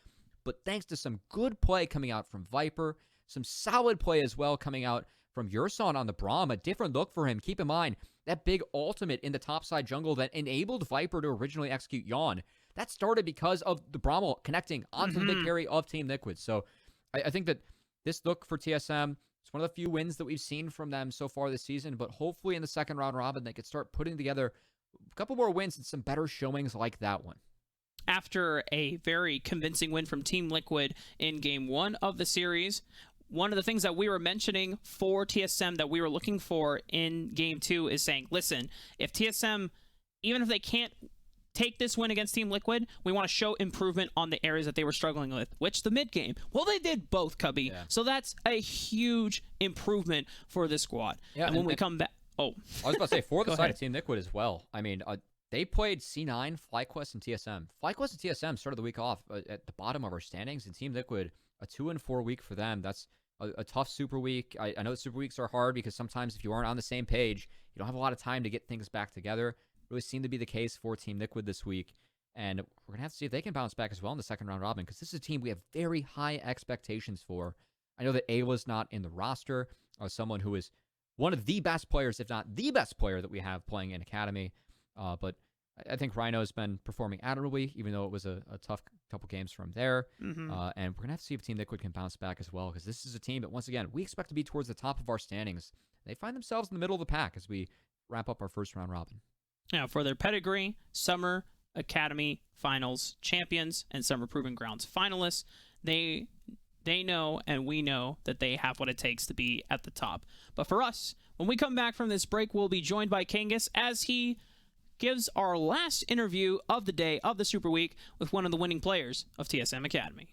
But thanks to some good play coming out from Viper, some solid play as well coming out from Yurson on the Braum, a different look for him. Keep in mind, that big ultimate in the topside jungle that enabled Viper to originally execute Yawn, that started because of the Braum connecting onto the mid carry of Team Liquid. So I think that this look for TSM is one of the few wins that we've seen from them so far this season, but hopefully in the second round robin, they could start putting together a couple more wins and some better showings like that one. After a very convincing win from Team Liquid in Game 1 of the series, one of the things that we were mentioning for TSM that we were looking for in Game 2 is saying, listen, if TSM, even if they can't take this win against Team Liquid, we want to show improvement on the areas that they were struggling with, which the mid game. Well, they did both, Cubby. Yeah. So that's a huge improvement for this squad. Yeah, and when we come back... Oh. I was about to say, for the side of Team Liquid as well, I mean, they played C9, FlyQuest, and TSM. FlyQuest and TSM started the week off at the bottom of our standings, and Team Liquid, a 2-4 week for them. That's a tough Super Week. I know Super Weeks are hard because sometimes if you aren't on the same page, you don't have a lot of time to get things back together. Really seemed to be the case for Team Liquid this week, and we're going to have to see if they can bounce back as well in the second round robin, because this is a team we have very high expectations for. I know that Ayla's not in the roster, someone who is one of the best players, if not the best player that we have playing in Academy, but I think Rhino's been performing admirably, even though it was a tough couple games from there, and we're going to have to see if Team Liquid can bounce back as well, because this is a team that, once again, we expect to be towards the top of our standings. They find themselves in the middle of the pack as we wrap up our first round robin. Now, for their pedigree, Summer, Academy Finals champions and Summer Proving Grounds finalists. They know and we know that they have what it takes to be at the top. But for us, when we come back from this break, we'll be joined by Kangas as he gives our last interview of the day of the Super Week with one of the winning players of TSM Academy.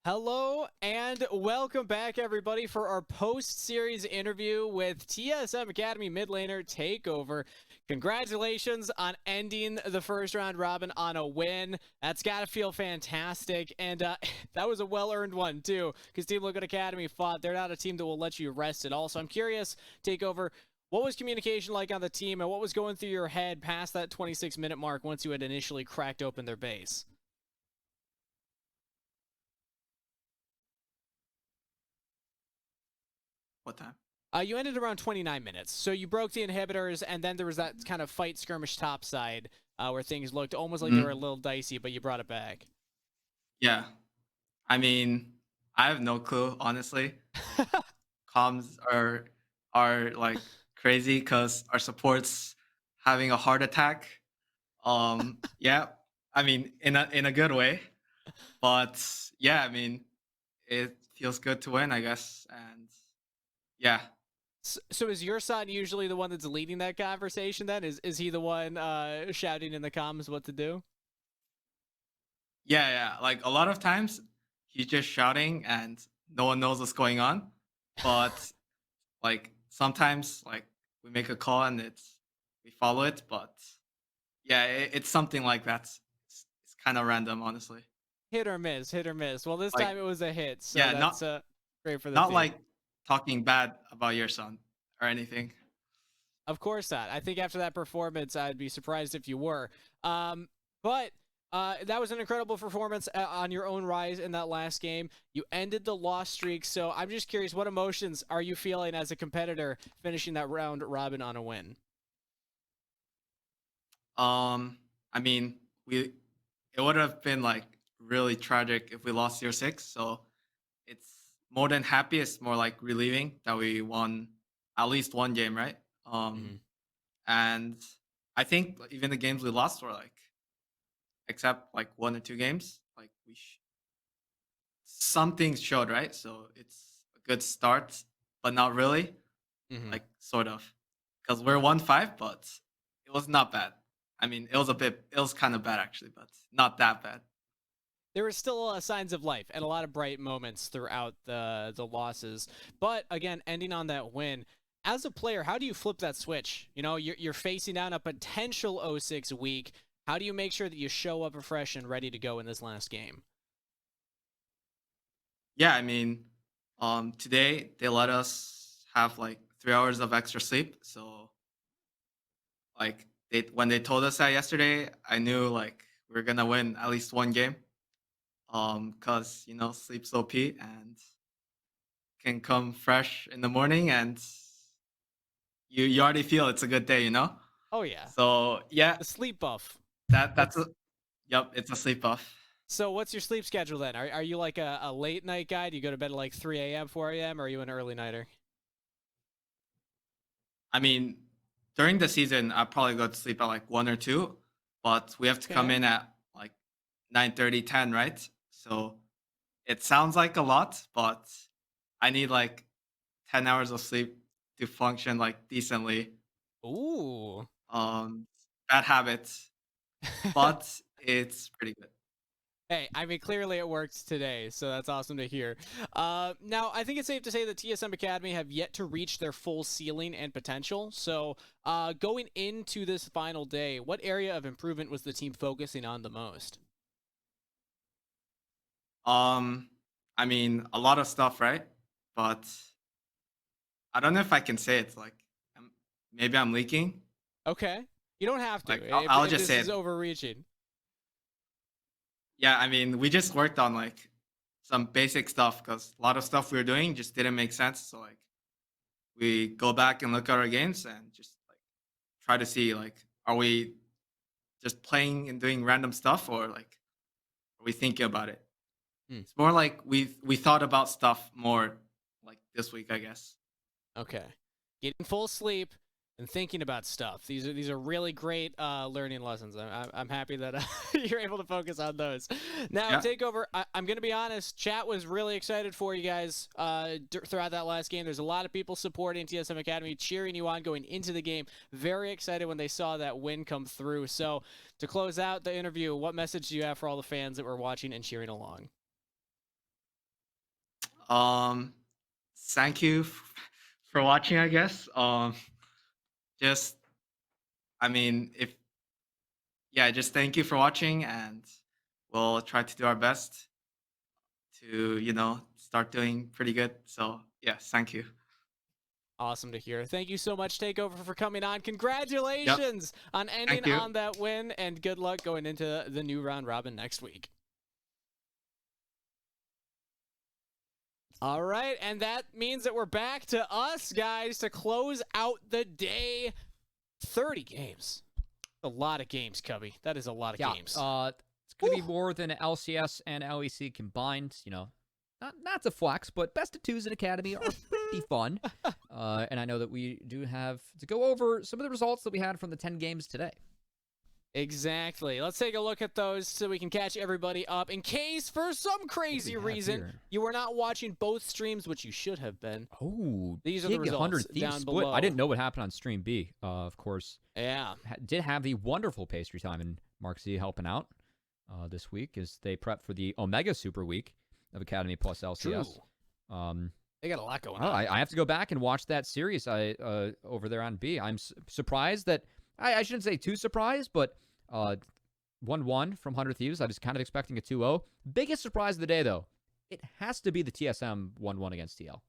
Hello and welcome back, everybody, for our post-series interview with TSM Academy mid laner Takeover. Congratulations on ending the first round robin on a win. That's got to feel fantastic, and that was a well-earned one too, because Team Liquid Academy fought. They're not a team that will let you rest at all. So I'm curious, Takeover, what was communication like on the team, and what was going through your head past that 26-minute mark once you had initially cracked open their base? What time? You ended around 29 minutes. So you broke the inhibitors, and then there was that kind of fight skirmish topside where things looked almost like they were a little dicey, but you brought it back. Yeah. I mean, I have no clue, honestly. Comms are like crazy because our support's having a heart attack. Yeah. I mean, in a good way. But yeah, I mean, it feels good to win, I guess. And yeah. So is your son usually the one that's leading that conversation then? Is he the one shouting in the comms what to do? Yeah. Like a lot of times he's just shouting and no one knows what's going on. But like sometimes like we make a call and we follow it, but yeah, it's something like that. It's kind of random, honestly. Hit or miss, hit or miss. Well, this Like, time it was a hit, so yeah, that's great for the not team. like talking bad about your son or anything. Of course not. I think after that performance, I'd be surprised if you were. But that was an incredible performance on your own rise in that last game. You ended the loss streak, so I'm just curious, what emotions are you feeling as a competitor finishing that round robin on a win? I mean, we it would have been like really tragic if we lost year six. So it's more than happy. It's more like relieving that we won at least one game, right? Mm-hmm. And I think even the games we lost were like, except like one or two games, like some things showed, right? So it's a good start, but not really, Mm-hmm. like sort of, because we're 1-5, but it was not bad. I mean, it was kind of bad actually, but not that bad. There were still signs of life and a lot of bright moments throughout the losses. But again, ending on that win. As a player, how do you flip that switch? You know, you're facing down a potential 0-6 week. How do you make sure that you show up fresh and ready to go in this last game? Yeah, I mean, today they let us have like 3 hours of extra sleep. So like when they told us that yesterday, I knew like we are gonna win at least one game. Cause sleep's OP and can come fresh in the morning, and you already feel it's a good day. Oh yeah, So yeah, the sleep buff. that's What's a yep, it's a sleep buff. so? What's your sleep schedule then? Are you like a late night guy? Do you go to bed at like 3 a.m., 4 a.m., or are you an early nighter? I mean, during the season, I probably go to sleep at like 1 or 2, but we have to come Okay. in at like 9:30, 10, right? So it sounds like a lot, but I need like 10 hours of sleep to function like decently. Ooh. Um, Bad habit, but it's pretty good. Hey, I mean, clearly it worked today, so that's awesome to hear. Now, I think it's safe to say that TSM Academy have yet to reach their full ceiling and potential. So, going into this final day, what area of improvement was the team focusing on the most? Um, I mean, a lot of stuff, right? But I don't know if I can say it's like maybe I'm leaking. Okay, you don't have to Like I'll if just this say is it. overreaching. Yeah, I mean, we just worked on like some basic stuff because a lot of stuff we were doing just didn't make sense. So like we go back and look at our games and just like try to see like are we just playing and doing random stuff, or like are we thinking about it? Hmm. It's more like we thought about stuff more like this week, I guess. Okay, getting full sleep and thinking about stuff. These are really great learning lessons. I'm happy that you're able to focus on those. Now, Yeah. Takeover, I'm going to be honest, chat was really excited for you guys throughout that last game. There's a lot of people supporting TSM Academy, cheering you on going into the game. Very excited when they saw that win come through. So to close out the interview, what message do you have for all the fans that were watching and cheering along? Um, Thank you for watching, I guess. Just I mean, if yeah, just thank you for watching, and we'll try to do our best to start doing pretty good. So yes, thank you. Awesome to hear. Thank you so much, Takeover, for coming on. Yep, Congratulations on ending thank you. on that win, and good luck going into the new round robin next week. All right, and that means that we're back to us, guys, to close out the day. 30 games. A lot of games, Cubby. That is a lot of games. It's going to be more than LCS and LEC combined. Not to flex, but best of twos in Academy are pretty fun. And I know that we do have to go over some of the results that we had from the 10 games today. Exactly. Let's take a look at those so we can catch everybody up. In case, for some crazy reason, here? you were not watching both streams, which you should have been. Oh, These are the results 100 Thieves down split. below. I didn't know what happened on Stream B. Of course, Yeah. did have the wonderful pastry time and Mark Z helping out this week as they prep for the Omega Super Week of Academy plus LCS. True. They got a lot going Oh, on. I have to go back and watch that series over there on B. I'm surprised that I shouldn't say too surprised, but 1-1 from 100 Thieves. I was kind of expecting a 2-0. Biggest surprise of the day, though, it has to be the TSM 1-1 against TL.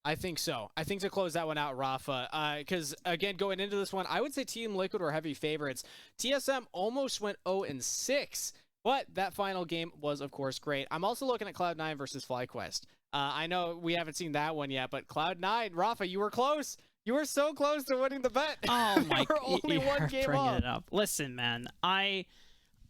I think so. I think to close that one out, Rafa, because again, going into this one, I would say Team Liquid were heavy favorites. TSM almost went 0-6, but that final game was, of course, great. I'm also looking at Cloud9 versus FlyQuest. I know we haven't seen that one yet, but Cloud9, Rafa, you were close. You were so close to winning the bet. Oh my! We're only one game bringing off. it up. Listen, man, I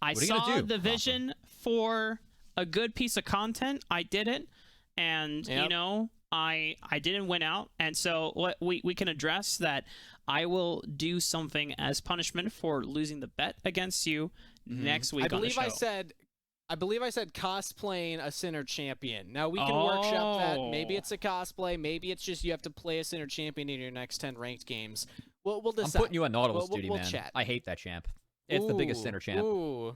are you saw gonna do, the Rafa? vision for a good piece of content. I did it, and Yep. you know, I didn't win out, and so what we can address that. I will do something as punishment for losing the bet against you next week. I believe on the show. I believe I said cosplaying a Sinner champion. Now we can workshop that. Maybe it's a cosplay. Maybe it's just you have to play a Sinner champion in your next 10 ranked games. We'll decide. I'm putting you on Nautilus duty, we'll man. chat. I hate that champ. It's the biggest center champ. Ooh.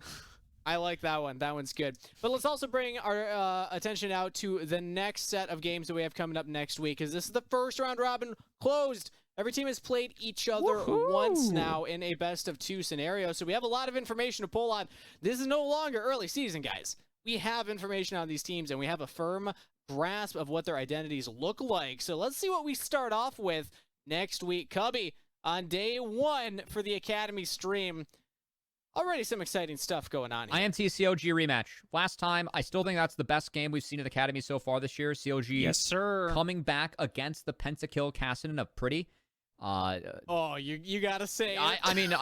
I like that one. That one's good. But let's also bring our attention out to the next set of games that we have coming up next week, because this is the first round robin closed. Every team has played each other once now in a best-of-2 scenario, so we have a lot of information to pull on. This is no longer early season, guys. We have information on these teams, and we have a firm grasp of what their identities look like. So let's see what we start off with next week. Cubby, on day 1 for the Academy stream, already some exciting stuff going on here. IMT COG rematch. Last time, I still think that's the best game we've seen at Academy so far this year. COG Yes, sir. coming back against the pentakill Cassidy of Pretty. Oh, you gotta say it. I mean,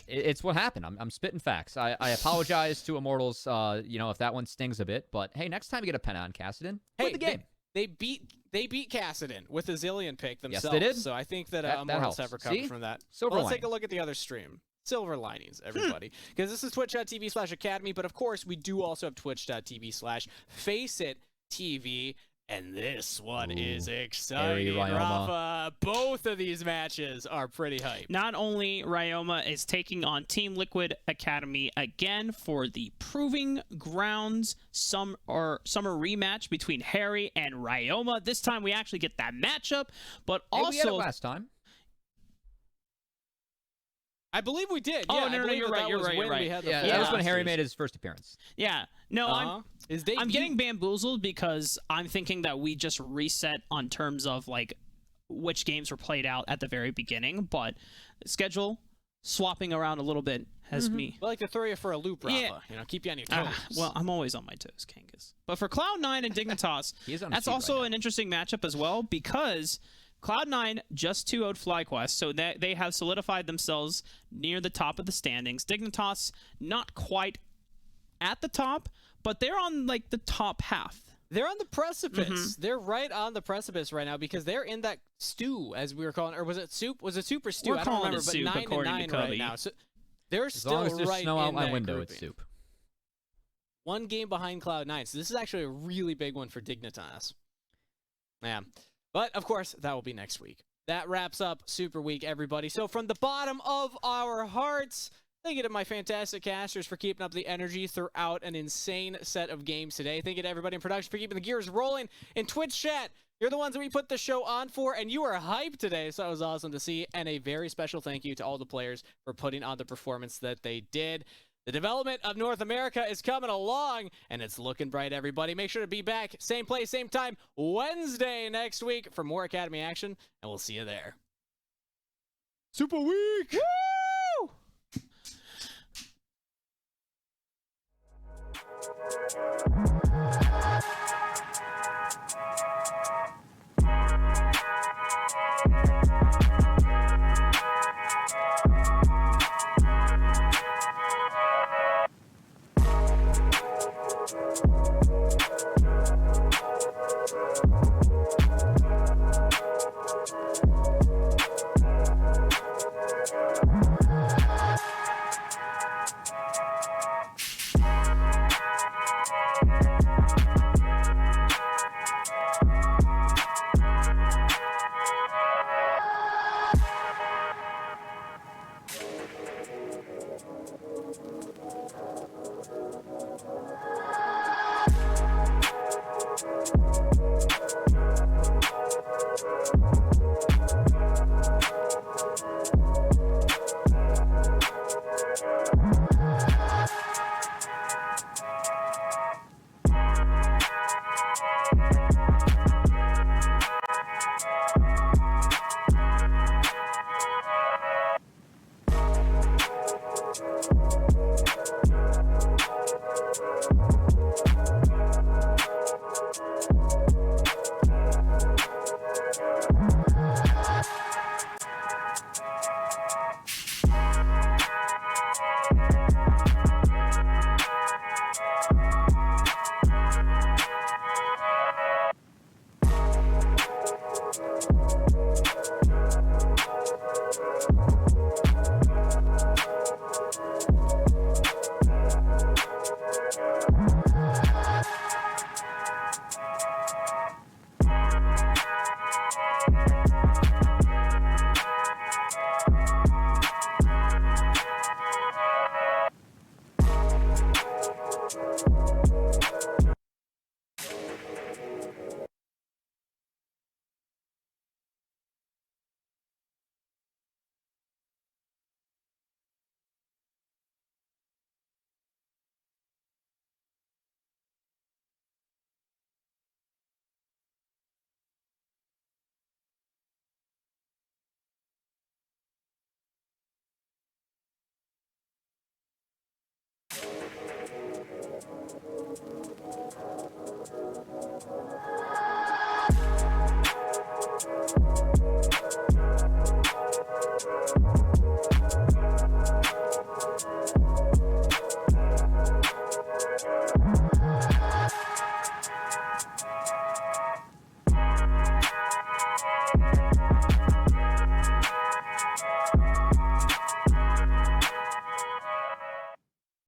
it's what happened. I'm spitting facts. I apologize to Immortals, if that one stings a bit. But hey, next time you get a pen on Cassidy, win the game. They beat Cassidy with a Zillion pick themselves. Yes, they did. So I think that, That Immortals helps. have recovered See? from that. Silver Well, let's lining. take a look at the other stream. Silver linings, everybody. Because this is twitch.tv/academy, but of course, we do also have twitch.tv/FaceItTV. And this one is exciting, Ryoma. Rafa. Both of these matches are pretty hype. Not only Ryoma is taking on Team Liquid Academy again for the Proving Grounds summer rematch between Harry and Ryoma. This time we actually get that matchup, but Hey, we had it also last time. I believe we did. Oh, Yeah, no, I believe you're right, that you're was right, when you're right. we had the Yeah, full that was when Harry rosters. made his first appearance. yeah. No, His I'm debut. getting bamboozled because I'm thinking that we just reset on terms of like which games were played out at the very beginning, but schedule swapping around a little bit has me. We like to throw you for a loop, Rafa. Yeah. Keep you on your toes. Well, I'm always on my toes, Kangas. But for Cloud9 and Dignitas, He is on that's his feet also right an interesting matchup as well because Cloud9 just 2-0'd FlyQuest, so they have solidified themselves near the top of the standings. Dignitas not quite at the top, but they're on like the top half. They're on the precipice. They're right on the precipice right now because they're in that stew, as we were calling it. Or was it soup? Was it soup or stew? We're I don't calling remember, it but soup, 9 according to and 9 Cubby. right now. So they're As still long as there's right snow in out my that window, it's grouping. soup. One game behind Cloud9. So this is actually a really big one for Dignitas. Yeah. But, of course, that will be next week. That wraps up Super Week, everybody. So from the bottom of our hearts, thank you to my fantastic casters for keeping up the energy throughout an insane set of games today. Thank you to everybody in production for keeping the gears rolling. In Twitch chat, you're the ones that we put the show on for, and you are hyped today, so that was awesome to see. And a very special thank you to all the players for putting on the performance that they did. The development of North America is coming along, and it's looking bright, everybody. Make sure to be back, same place, same time, Wednesday next week for more Academy action, and we'll see you there. Super Week! Woo!